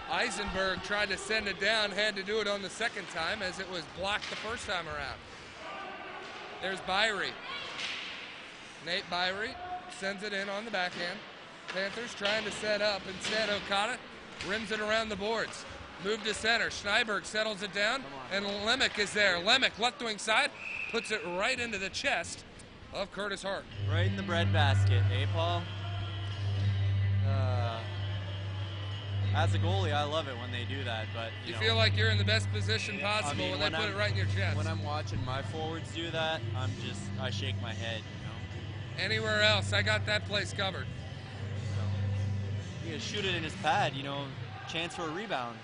Eisenberg tried to send it down, had to do it on the second time as it was blocked the first time around. There's Byrie. Nate Byrie sends it in on the backhand. Panthers trying to set up. Instead, Okada rims it around the boards. Move to center. Schneiberg settles it down, and Lemick is there. Lemick, left wing side, puts it right into the chest of Curtis Hart. Right in the breadbasket, eh, Paul? As a goalie, I love it when they do that, but you feel like you're in the best position possible when they put it right in your chest. When I'm watching my forwards do that, I shake my head, you know. Anywhere else, I got that place covered. You gotta shoot it in his pad, you know, chance for a rebound.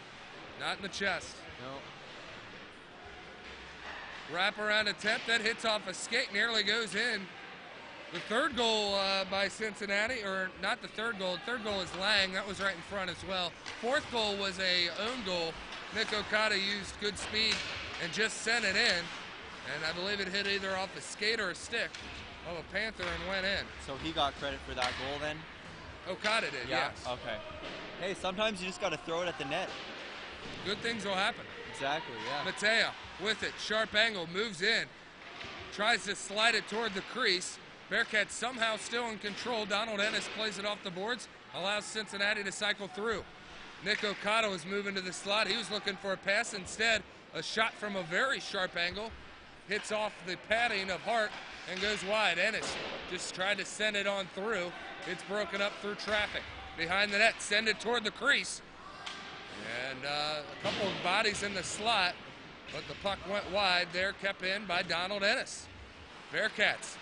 Not in the chest. No. Wraparound attempt that hits off a skate, nearly goes in. The third goal by Cincinnati, or not the third goal. The third goal is Lang. That was right in front as well. Fourth goal was a own goal. Nick Okada used good speed and just sent it in. And I believe it hit either off a skate or a stick of a Panther and went in. So he got credit for that goal then? Okada did, yeah. Yes. Okay. Hey, sometimes you just got to throw it at the net. Good things will happen. Exactly, yeah. Matea with it. Sharp angle, moves in. Tries to slide it toward the crease. Bearcats somehow still in control. Donald Ennis plays it off the boards, allows Cincinnati to cycle through. Nick Okada was moving to the slot. He was looking for a pass. Instead, a shot from a very sharp angle hits off the padding of Hart and goes wide. Ennis just tried to send it on through. It's broken up through traffic. Behind the net, send it toward the crease. And a couple of bodies in the slot, but the puck went wide there, kept in by Donald Ennis. Bearcats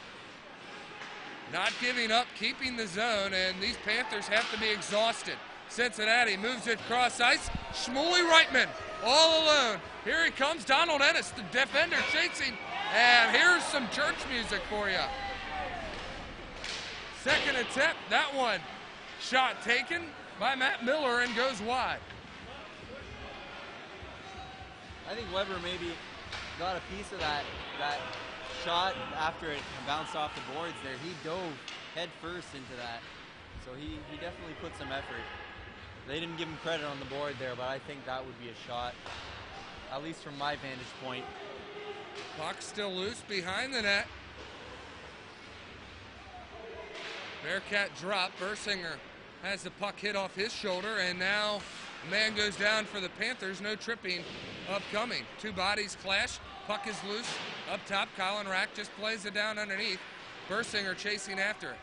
not giving up, keeping the zone, and these Panthers have to be exhausted. Cincinnati moves it cross ice. Shmuley Reitman all alone. Here he comes, Donald Ennis, the defender chasing, and here's some church music for you. Second attempt, that one shot taken by Matt Miller and goes wide. I think Weber maybe got a piece of that shot after it bounced off the boards there. He dove head first into that. So he definitely put some effort. They didn't give him credit on the board there, but I think that would be a shot, at least from my vantage point. Puck still loose behind the net. Bearcat drop. Bersinger has the puck hit off his shoulder, and now a man goes down for the Panthers. No tripping upcoming. Two bodies clash. Puck is loose. Up top, Colin Rack just plays it down underneath. Bersinger chasing after it.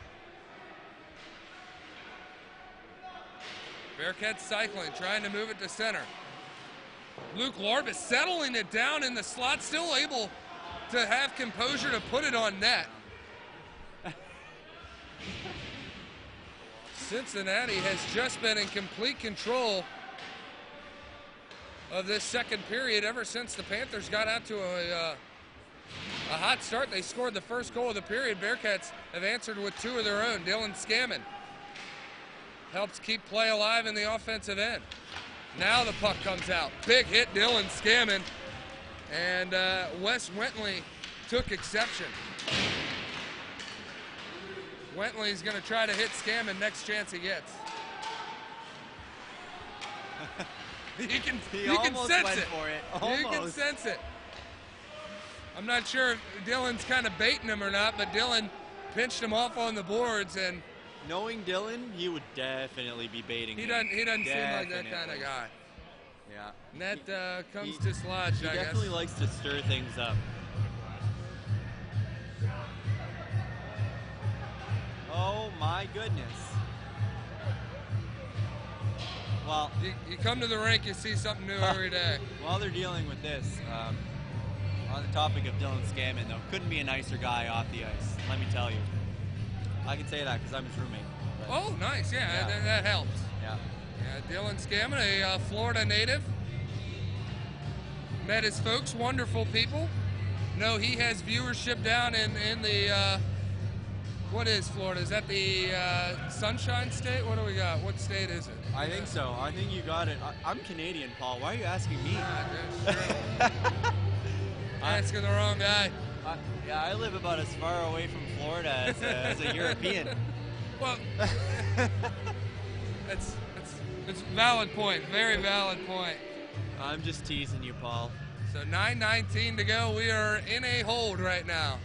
Bearcats cycling, trying to move it to center. Luke Larbis settling it down in the slot, still able to have composure to put it on net. Cincinnati has just been in complete control of this second period ever since the Panthers got out to a a hot start. They scored the first goal of the period. Bearcats have answered with 2 of their own. Dylan Scammon helps keep play alive in the offensive end. Now the puck comes out. Big hit, Dylan Scammon. And Wes Wentley took exception. Wentley's going to try to hit Scammon next chance he gets. You can sense it. You can sense it. I'm not sure if Dylan's kind of baiting him or not, but Dylan pinched him off on the boards, and knowing Dylan, he would definitely be baiting him. He doesn't seem like that kind of guy. Yeah. And that comes dislodged, I guess. He definitely likes to stir things up. Oh my goodness. Well, you come to the rink, you see something new every day. While they're dealing with this, on the topic of Dylan Scammon, though, couldn't be a nicer guy off the ice, let me tell you. I can say that because I'm his roommate. Oh, nice, yeah. That helps. Yeah. Dylan Scammon, a Florida native. Met his folks, wonderful people. No, he has viewership down in the, what is Florida? Is that the Sunshine State? What do we got? What state is it? I think so. I think you got it. I'm Canadian, Paul. Why are you asking me? Asking the wrong guy. Yeah, I live about as far away from Florida as a European. Well, it's a valid point. Very valid point. I'm just teasing you, Paul. So 9:19 to go. We are in a hold right now,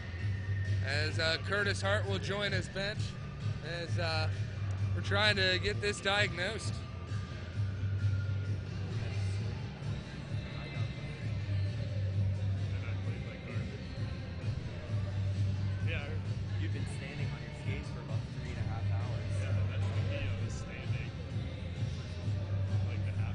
as Curtis Hart will join his bench as we're trying to get this diagnosed. You've been standing on your skates for about 3.5 hours. Yeah, that's the key. I was standing like the half.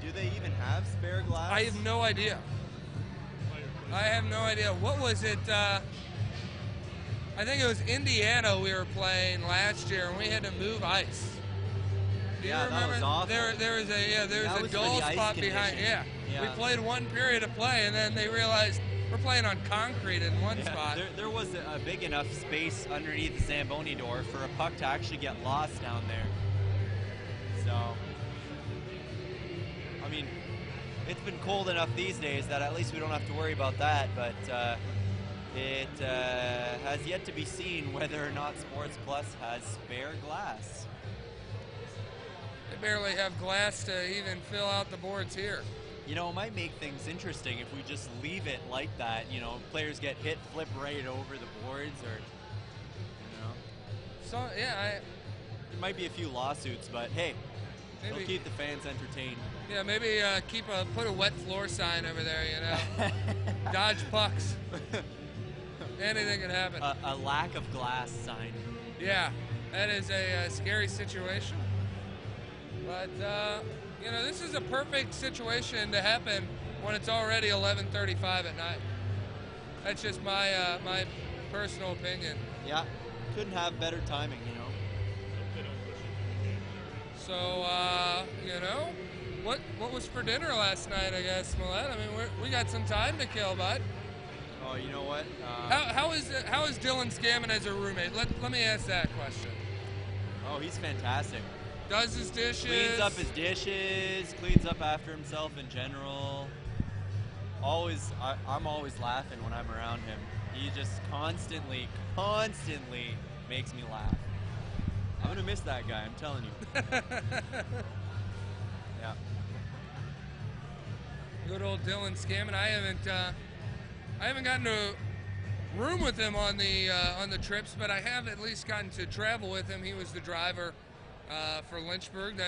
Do they even have spare glass? I have no idea. What was it? I think it was Indiana we were playing last year, and we had to move ice. Do you remember? That was awful. There was a was dull for the ice spot behind. condition. Yeah, we played one period of play, and then they realized we're playing on concrete in one spot. There was a big enough space underneath the Zamboni door for a puck to actually get lost down there. So, I mean, it's been cold enough these days that at least we don't have to worry about that, but it has yet to be seen whether or not Sports Plus has spare glass. They barely have glass to even fill out the boards here. You know, it might make things interesting if we just leave it like that. You know, players get hit, flip right over the boards, or, you know. So, yeah, there might be a few lawsuits, but hey, it'll keep the fans entertained. Yeah, maybe put a wet floor sign over there, you know. Dodge pucks. Anything can happen. A lack of glass sign. Yeah, that is a scary situation. But, you know, this is a perfect situation to happen when it's already 11:35 at night. That's just my my personal opinion. Yeah, couldn't have better timing, you know. So, you know, what was for dinner last night, I guess, Millette? I mean, we got some time to kill, bud. Oh, you know what? How is Dylan Scammon as a roommate? Let me ask that question. Oh, he's fantastic. Does his dishes. Cleans up his dishes, cleans up after himself in general. I'm always laughing when I'm around him. He just constantly makes me laugh. I'm gonna miss that guy, I'm telling you. Yeah. Good old Dylan Scammon. I haven't gotten to room with him on the trips, but I have at least gotten to travel with him. He was the driver for Lynchburg.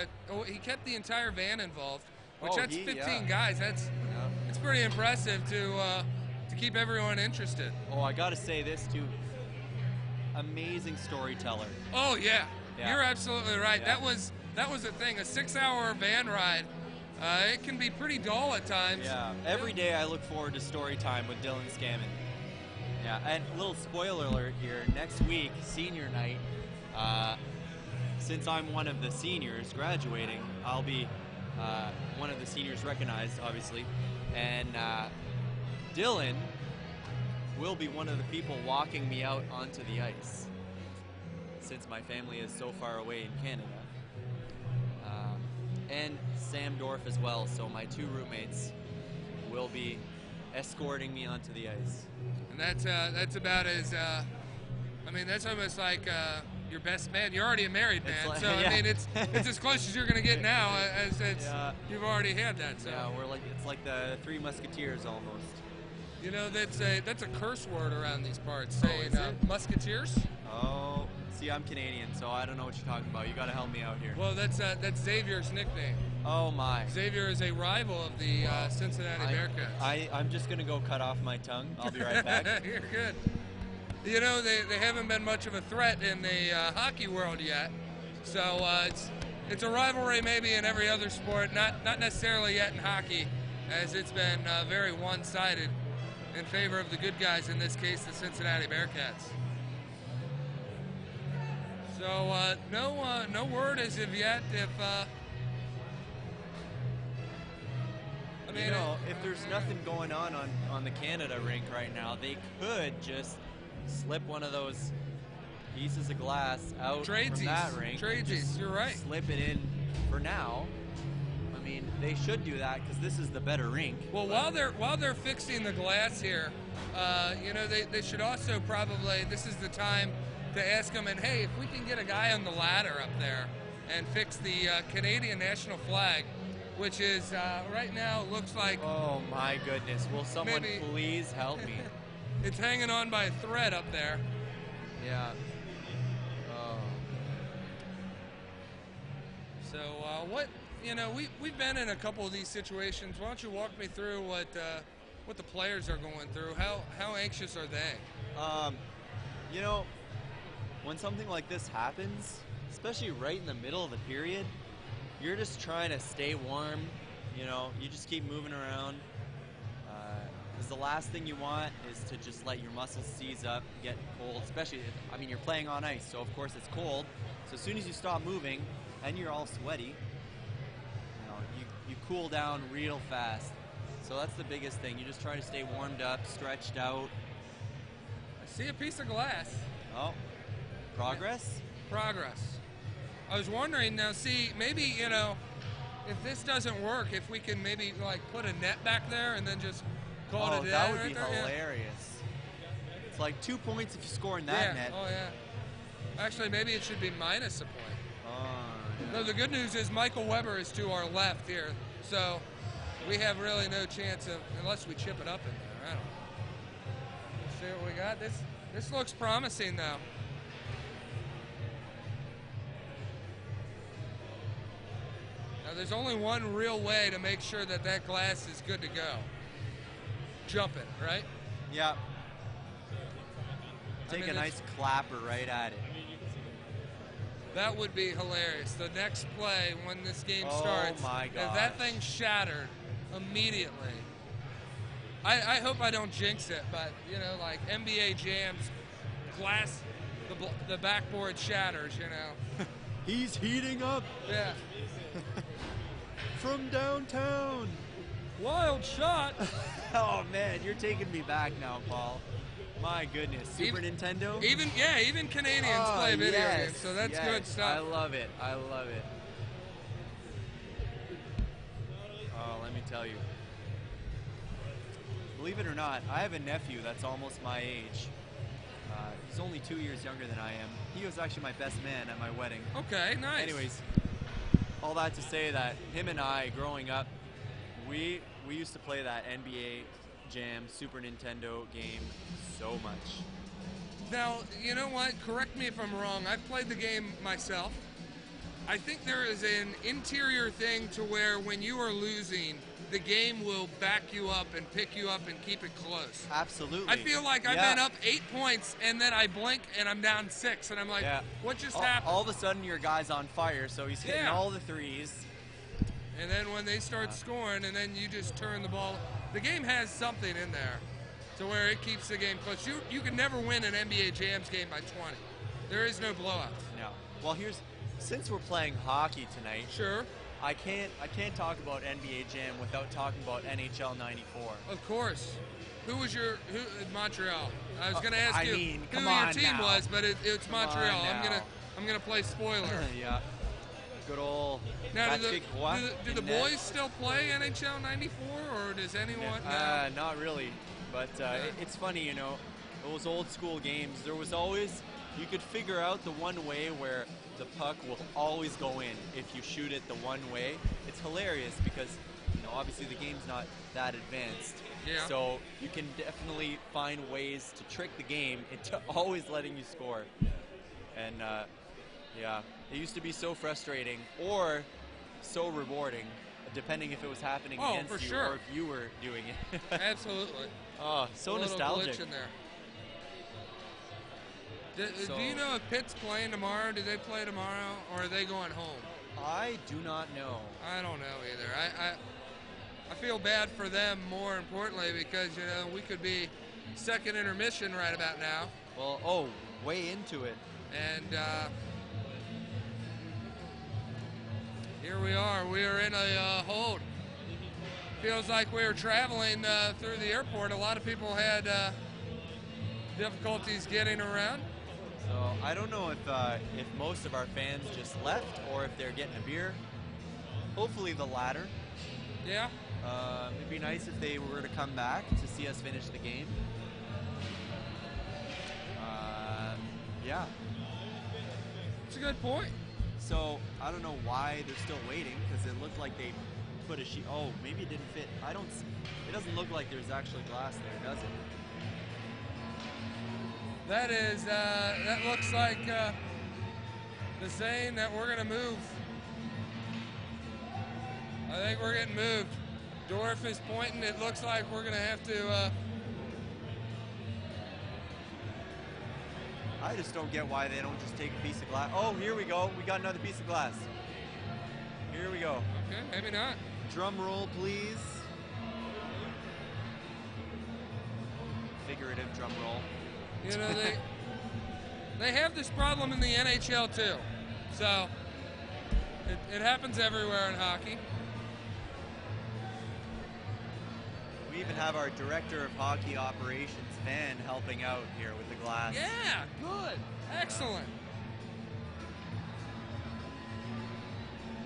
He kept the entire van involved, which that's 15 guys. It's pretty impressive to keep everyone interested. Oh, I gotta say this too. Amazing storyteller. Oh yeah. You're absolutely right. Yeah. That was a thing. A 6-hour van ride. It can be pretty dull at times. Yeah. Every day I look forward to story time with Dylan Scammon. Yeah. And a little spoiler alert here. Next week, senior night. Since I'm one of the seniors graduating, I'll be one of the seniors recognized, obviously, and Dylan will be one of the people walking me out onto the ice, since my family is so far away in Canada. And Sam Dorf as well, so my 2 roommates will be escorting me onto the ice. And that's about as, I mean, that's almost like your best man. You're already a married man, Like, so yeah. I mean, it's as close as you're going to get now, as it's, you've already had that. So. Yeah, it's like the 3 Musketeers almost. You know, that's a curse word around these parts, Oh, saying is it? musketeers. Oh, see, I'm Canadian, so I don't know what you're talking about. You got to help me out here. Well, that's Xavier's nickname. Oh my. Xavier is a rival of the Cincinnati Bearcats. I'm just gonna go cut off my tongue. I'll be right back. You're good. You know, they haven't been much of a threat in the hockey world yet, so it's a rivalry maybe in every other sport, not necessarily yet in hockey, as it's been very one-sided in favor of the good guys, in this case, the Cincinnati Bearcats. So no word as of yet if. You know, if there's nothing going on the Canada rink right now, they could just slip one of those pieces of glass out from that rink. Tradesies, you're right. Slip it in for now. I mean, they should do that because this is the better rink. Well, while they're fixing the glass here, you know, they should also probably, this is the time to ask them, and hey, if we can get a guy on the ladder up there and fix the Canadian national flag, which is right now looks like. Oh my goodness! Will someone please help me? It's hanging on by a thread up there. Yeah. Oh. So what? You know, we've been in a couple of these situations. Why don't you walk me through what the players are going through? How anxious are they? You know, when something like this happens, especially right in the middle of the period, you're just trying to stay warm. You know, you just keep moving around. Because the last thing you want is to just let your muscles seize up, get cold. Especially, I mean, you're playing on ice, so of course it's cold. So as soon as you stop moving and you're all sweaty, you know, you cool down real fast. So that's the biggest thing. You just try to stay warmed up, stretched out. I see a piece of glass. Oh, progress? Progress. I was wondering now, see, maybe, you know, if this doesn't work, if we can maybe like put a net back there and then just call it a day. That would right be there. hilarious. Yeah. It's like 2 points if you score in that net. Oh yeah. Actually, maybe it should be minus a point. Yeah. No, the good news is Michael Weber is to our left here, so we have really no chance of, unless we chip it up in there. I don't know. Let's see what we got. This looks promising though. Now, there's only one real way to make sure that that glass is good to go. Jump it, right? Yeah. Take a nice clapper right at it. That would be hilarious. The next play, when this game starts, my if that thing shattered immediately. I hope I don't jinx it, but, you know, like NBA jams, glass, the backboard shatters, you know. He's heating up. Yeah. From downtown. Wild shot. Oh man, you're taking me back now, Paul. My goodness. Super Nintendo? Even Canadians play video games, so that's good stuff. I love it. I love it. Oh, let me tell you. Believe it or not, I have a nephew that's almost my age. He's only 2 years younger than I am. He was actually my best man at my wedding. Okay, nice. Anyways, all that to say that him and I, growing up, we used to play that NBA Jam Super Nintendo game so much. Now, you know what? Correct me if I'm wrong. I've played the game myself. I think there is an interior thing to where when you are losing, the game will back you up and pick you up and keep it close. Absolutely. I feel like I've been up 8 points and then I blink and I'm down 6 and I'm like, what just happened? All of a sudden your guy's on fire, so he's hitting all the threes. And then when they start scoring and then you just turn the ball, the game has something in there to where it keeps the game close. You can never win an NBA Jams game by 20. There is no blowouts. No. Well, since we're playing hockey tonight, sure, I can't talk about NBA Jam without talking about NHL '94. Of course. Who in Montreal? I was going to ask I you mean, who come your on team now. was, but it's Come on Montreal. now. I'm gonna play spoiler. Yeah. Good old Now, Patrick Roy do the in net. boys still play NHL '94, or does anyone? Not really, but it's funny, you know, those old school games. There was always, you could figure out the one way where the puck will always go in if you shoot it the one way. It's hilarious because, you know, obviously the game's not that advanced. Yeah. So you can definitely find ways to trick the game into always letting you score. And yeah, it used to be so frustrating or so rewarding, depending if it was happening against for you sure. or if you were doing it. Absolutely. Oh, so a little nostalgic. glitch in there. So- Do you know if Pitt's playing tomorrow? Do they play tomorrow, or are they going home? I do not know. I don't know either. I feel bad for them, more importantly, because we could be second intermission right about now, Well, way into it. and here we are. We are in a hold. Feels like we were traveling through the airport. A lot of people had difficulties getting around. So I don't know if most of our fans just left or if they're getting a beer. Hopefully the latter. Yeah. It'd be nice if they were to come back to see us finish the game. Yeah. It's a good point. So I don't know why they're still waiting because it looked like they put a sheet. Oh, maybe it didn't fit. It doesn't look like there's actually glass there, does it? That looks like the saying that we're gonna move. I think we're getting moved. Dorf is pointing. It looks like we're gonna have to. I just don't get why they don't just take a piece of glass. Oh, here we go. We got another piece of glass. Here we go. Okay, maybe not. Drum roll, please. Figurative drum roll. You know they have this problem in the NHL too. So it happens everywhere in hockey. We even have our director of hockey operations, Van, helping out here with the glass. Yeah, good, excellent.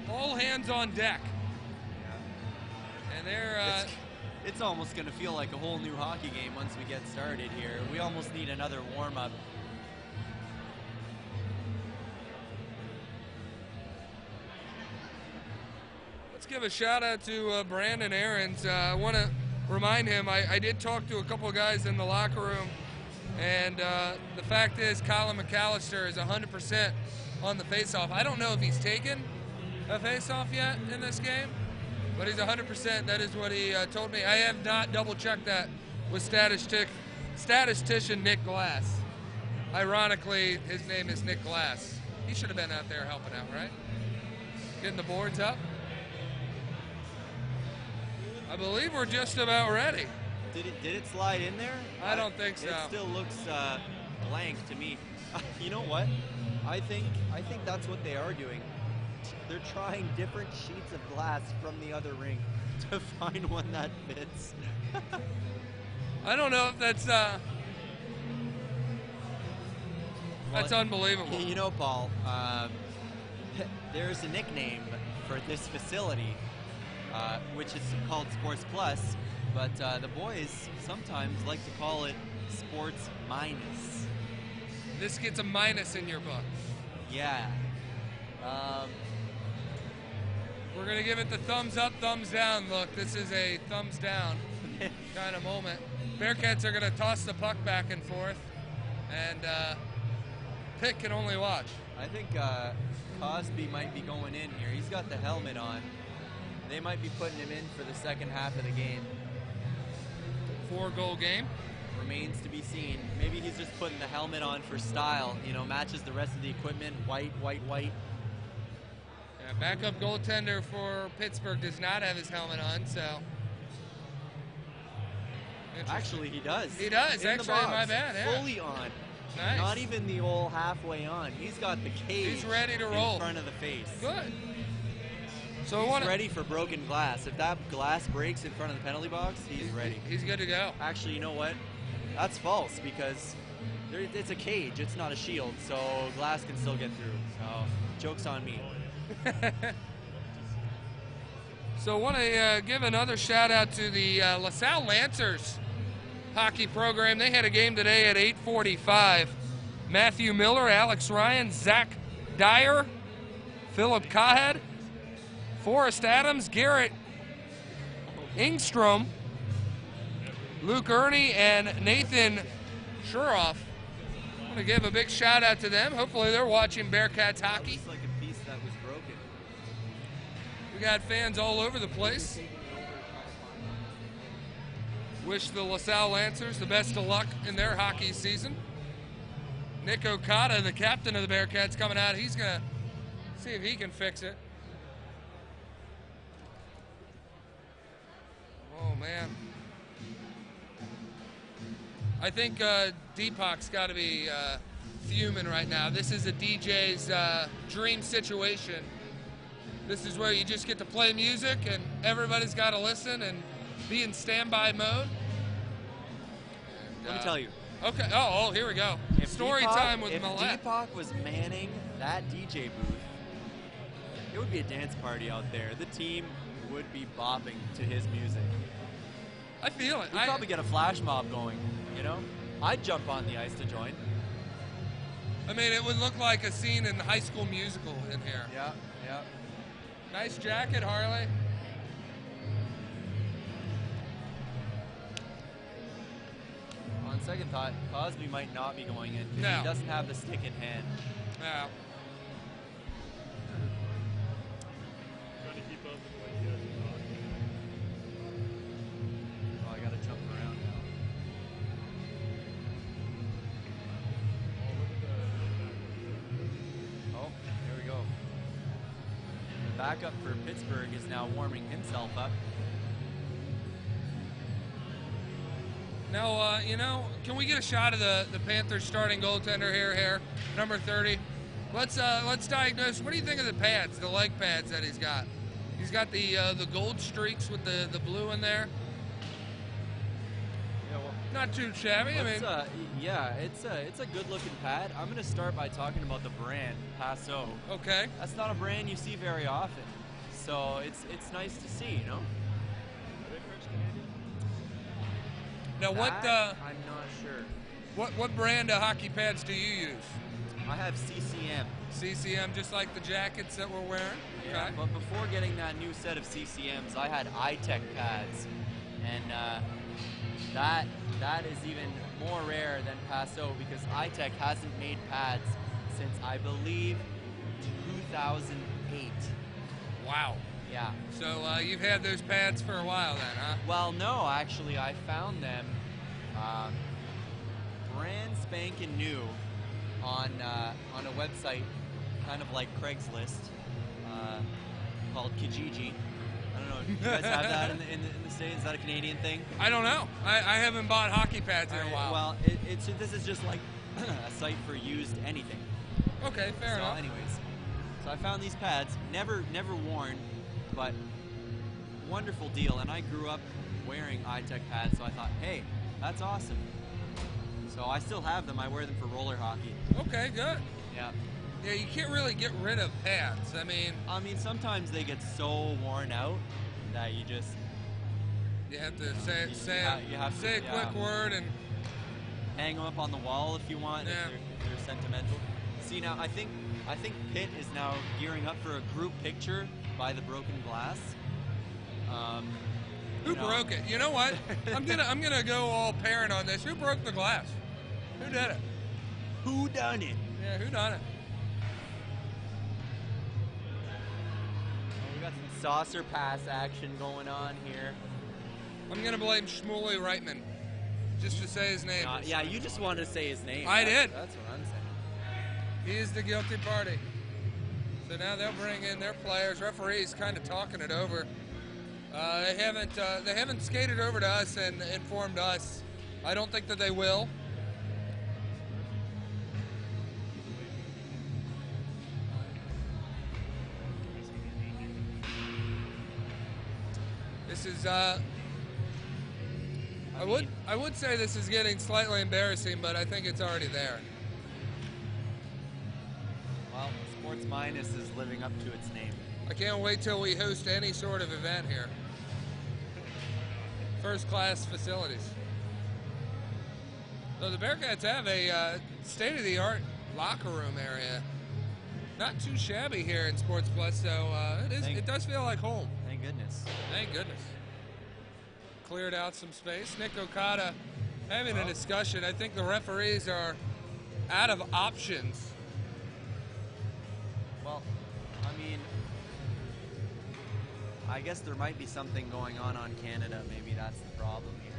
All hands on deck. Yeah. And they're. It's almost going to feel like a whole new hockey game once we get started here. We almost need another warm-up. Let's give a shout out to Brandon Aarons. I want to remind him, I did talk to a couple of guys in the locker room, and the fact is Colin McAllister is 100% on the faceoff. I don't know if he's taken a faceoff yet in this game, but he's 100%. That is what he told me. I have not double-checked that with statistician Nick Glass. Ironically, his name is Nick Glass. He should have been out there helping out, right? Getting the boards up. I believe we're just about ready. Did it slide in there? I don't think so. It still looks blank to me. You know what? I think that's what they are doing. They're trying different sheets of glass from the other rink to find one that fits. I don't know if that's unbelievable. You know, Paul, there's a nickname for this facility, which is called Sports Plus, but the boys sometimes like to call it Sports Minus. This gets a minus in your book. Yeah. We're going to give it the thumbs up, thumbs down look. This is a thumbs down kind of moment. Bearcats are going to toss the puck back and forth, and Pitt can only watch. I think Cosby might be going in here. He's got the helmet on. They might be putting him in for the second half of the game. 4-goal game. Remains to be seen. Maybe he's just putting the helmet on for style. You know, matches the rest of the equipment. White, white, white. Yeah, backup goaltender for Pittsburgh does not have his helmet on, so. Actually, he does. He does. In Actually, my bad. Yeah. Fully on. Nice. Not even the old halfway on. He's got the cage. He's ready to roll in front of the face. Good. So He's ready for broken glass. If that glass breaks in front of the penalty box, he's ready. He's good to go. Actually, you know what? That's false because it's a cage. It's not a shield, so glass can still get through. So joke's on me. So I want to give another shout out to the LaSalle Lancers hockey program. They had a game today at 8:45. Matthew Miller, Alex Ryan, Zach Dyer, Philip Cahed, Forrest Adams, Garrett Ingstrom, Luke Ernie, and Nathan Shuroff. I want to give a big shout out to them. Hopefully they're watching Bearcats hockey. Looks like a piece that was broken. We got fans all over the place. Wish the LaSalle Lancers the best of luck in their hockey season. Nick Okada, the captain of the Bearcats, coming out. He's going to see if he can fix it. Oh, man. I think Deepak's got to be fuming right now. This is a DJ's dream situation. This is where you just get to play music and everybody's got to listen and be in standby mode. Let me tell you. Okay. Oh, here we go. Story time with Millette. If Deepak was manning that DJ booth, it would be a dance party out there. The team would be bopping to his music. I feel it. We'd probably get a flash mob going, you know? I'd jump on the ice to join. I mean, it would look like a scene in High School Musical in here. Yeah, yeah. Nice jacket, Harley. On second thought, Cosby might not be going in because No. he doesn't have the stick in hand. Yeah. Trying to keep up with what you guys are talking. Oh, I gotta jump around now. Oh, here we go. The backup for Pittsburgh is now warming himself up. Now, you know, can we get a shot of the Panthers starting goaltender here, number 30? Let's diagnose. What do you think of the pads, the leg pads that he's got? He's got the gold streaks with the blue in there. Yeah, well, Not too shabby. I mean, yeah, it's a good-looking pad. I'm gonna start by talking about the brand Passo. okay. That's not a brand you see very often, so it's nice to see, you know. Are they French Canadian? Now, That, I'm not sure. what brand of hockey pads do you use? I have CCM. CCM, just like the jackets that we're wearing. Yeah, Okay. but before getting that new set of CCMs, I had iTech pads, and that is even more rare than Passo because iTech hasn't made pads since I believe 2008. Wow. Yeah. So you've had those pads for a while then, huh? Well, no, actually, I found them brand spanking new on a website, kind of like Craigslist, called Kijiji. I don't know. Do you guys have that in the States? Is that a Canadian thing? I don't know. I haven't bought hockey pads in a while. Well, this is just like a site for used anything. Okay, fair So, enough. anyways, so I found these pads, never worn, but wonderful deal. And I grew up wearing iTech pads, so I thought, hey, that's awesome. So I still have them. I wear them for roller hockey. Okay, good. Yeah. Yeah, you can't really get rid of pads. I mean, Sometimes they get so worn out that you just you have to say you have to, say a quick word and hang them up on the wall if you want. Yeah. If they're sentimental. See, now I think Pitt is now gearing up for a group picture by the broken glass. who broke it? You know what? I'm gonna go all parent on this. Who broke the glass? Who did it? Who done it? Yeah, who done it? We got some saucer pass action going on here. I'm gonna blame Shmuley Reitman, just to say his name. Yeah, you just wanted to say his name. I did. That's what I'm saying. He is the guilty party. So now they'll bring in their players. Referees kind of talking it over. They haven't skated over to us and informed us. I don't think that they will. This is I would say this is getting slightly embarrassing, but I think it's already there. Well, Sports Minus is living up to its name. I can't wait till we host any sort of event here. First class facilities. So the Bearcats have a state-of-the-art locker room area. Not too shabby here in Sports Plus, so it does feel like home. Thank goodness. Thank goodness. Cleared out some space. Nick Okada having a discussion. I think the referees are out of options. Well, I mean, I guess there might be something going on Canada. Maybe that's the problem here.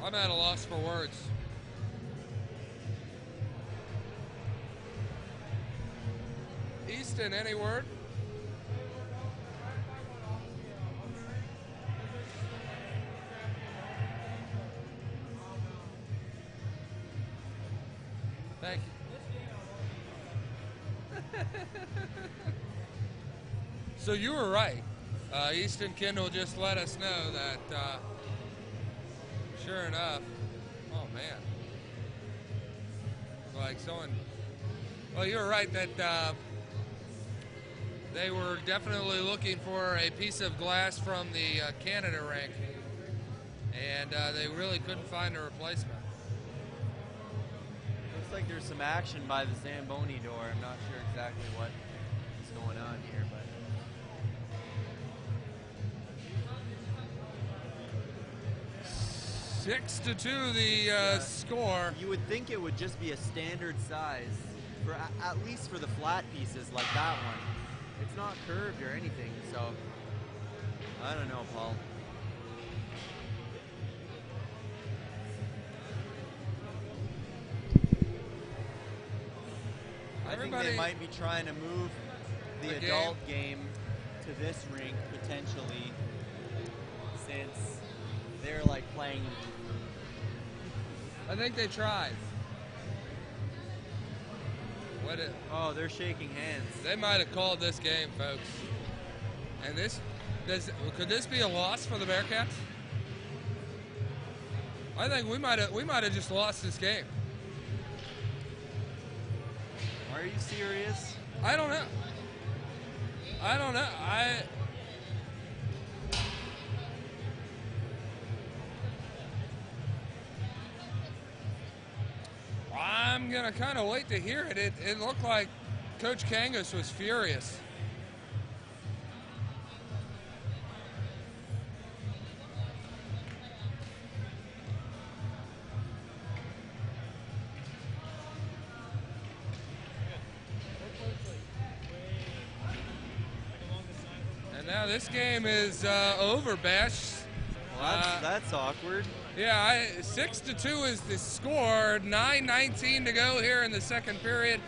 I'm at a loss for words. Easton, any word? Thank you. So you were right. Easton Kendall just let us know that, sure enough, oh man. Like someone, well, you were right that they were definitely looking for a piece of glass from the Canada rink, and they really couldn't find a replacement. Looks like there's some action by the Zamboni door. I'm not sure exactly what is going on here, but 6-2 the score. you would think it would just be a standard size, for at least for the flat pieces like that one. It's not curved or anything, so I don't know, Paul. I think they might be trying to move the adult game to this rink potentially, since they're like playing. I think they tried. Oh, they're shaking hands. They might have called this game, folks. And could this be a loss for the Bearcats? I think we might have just lost this game. Are you serious? I don't know. I'm going to kind of wait to hear it. It looked like Coach Kangas was furious. And now this game is over, Bash. Well, that's awkward. Yeah, 6-2 is the score. 9:19 to go here in the second period.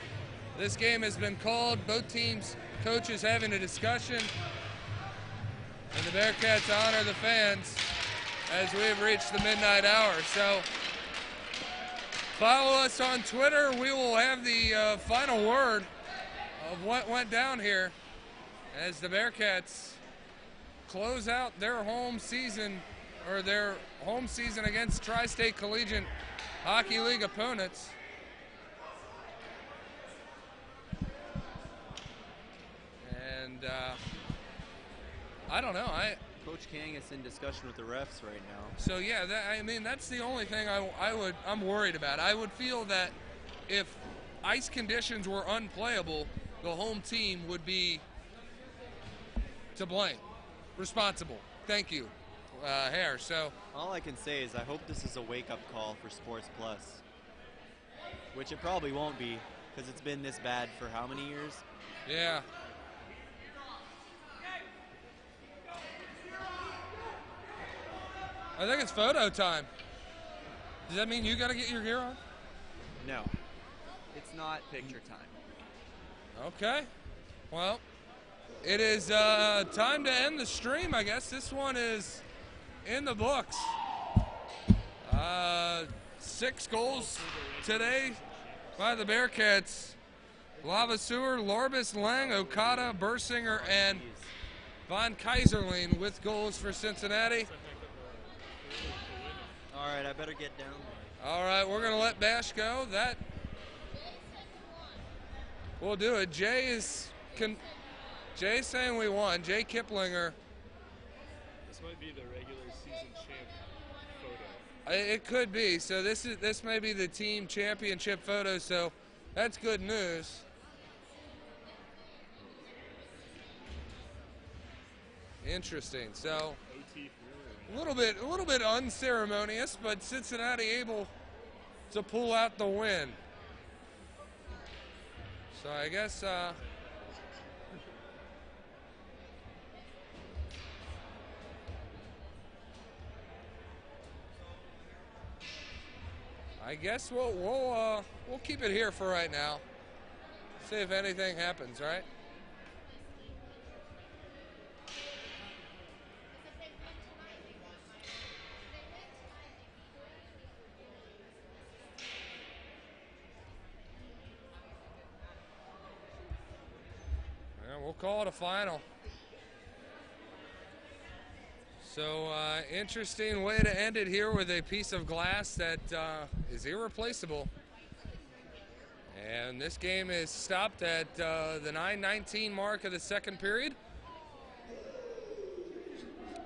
This game has been called. Both teams' coaches having a discussion. And the Bearcats honor the fans as we have reached the midnight hour. So follow us on Twitter. We will have the final word of what went down here as the Bearcats close out their home season, or their home season against Tri-State Collegiate Hockey League opponents. And I don't know. Coach Kang is in discussion with the refs right now. So yeah, that's the only thing I'm worried about. I would feel that if ice conditions were unplayable, the home team would be to blame, responsible. Thank you. Hair. So all I can say is I hope this is a wake-up call for Sports Plus, which it probably won't be because it's been this bad for how many years? Yeah. I think it's photo time. Does that mean you got to get your gear on? No, it's not picture time. Okay. Well, it is time to end the stream, I guess. This one is in the books. 6 goals today by the Bearcats. Lavaseur, Lorbis, Lang, Okada, Bursinger, and Von Kaiserling with goals for Cincinnati. All right, I better get down. All right, we're going to let Bash go. That we'll do it. Jay's saying we won. Jay Kiplinger. This might be the regular season champ photo. It could be. So this may be the team championship photo. So that's good news. Interesting. So a little bit unceremonious, but Cincinnati able to pull out the win. So I guess we'll keep it here for right now. See if anything happens, right? We'll call it a final. So interesting way to end it here with a piece of glass that is irreplaceable. And this game is stopped at the 9:19 mark of the second period.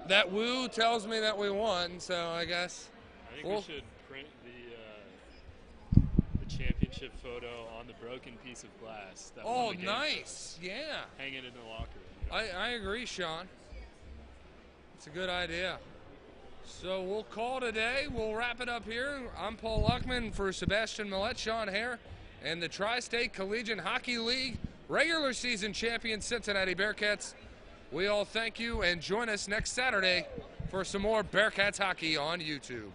That woo tells me that we won, so I guess. I think we should print the championship photo on the broken piece of glass. That Oh, won the game nice. for us. Yeah. Hang it in the locker room. I agree, Sean. It's a good idea. So we'll call it a day. We'll wrap it up here. I'm Paul Luckman for Sebastian Millette, Sean Hare, and the Tri-State Collegiate Hockey League regular season champion Cincinnati Bearcats. We all thank you and join us next Saturday for some more Bearcats hockey on YouTube.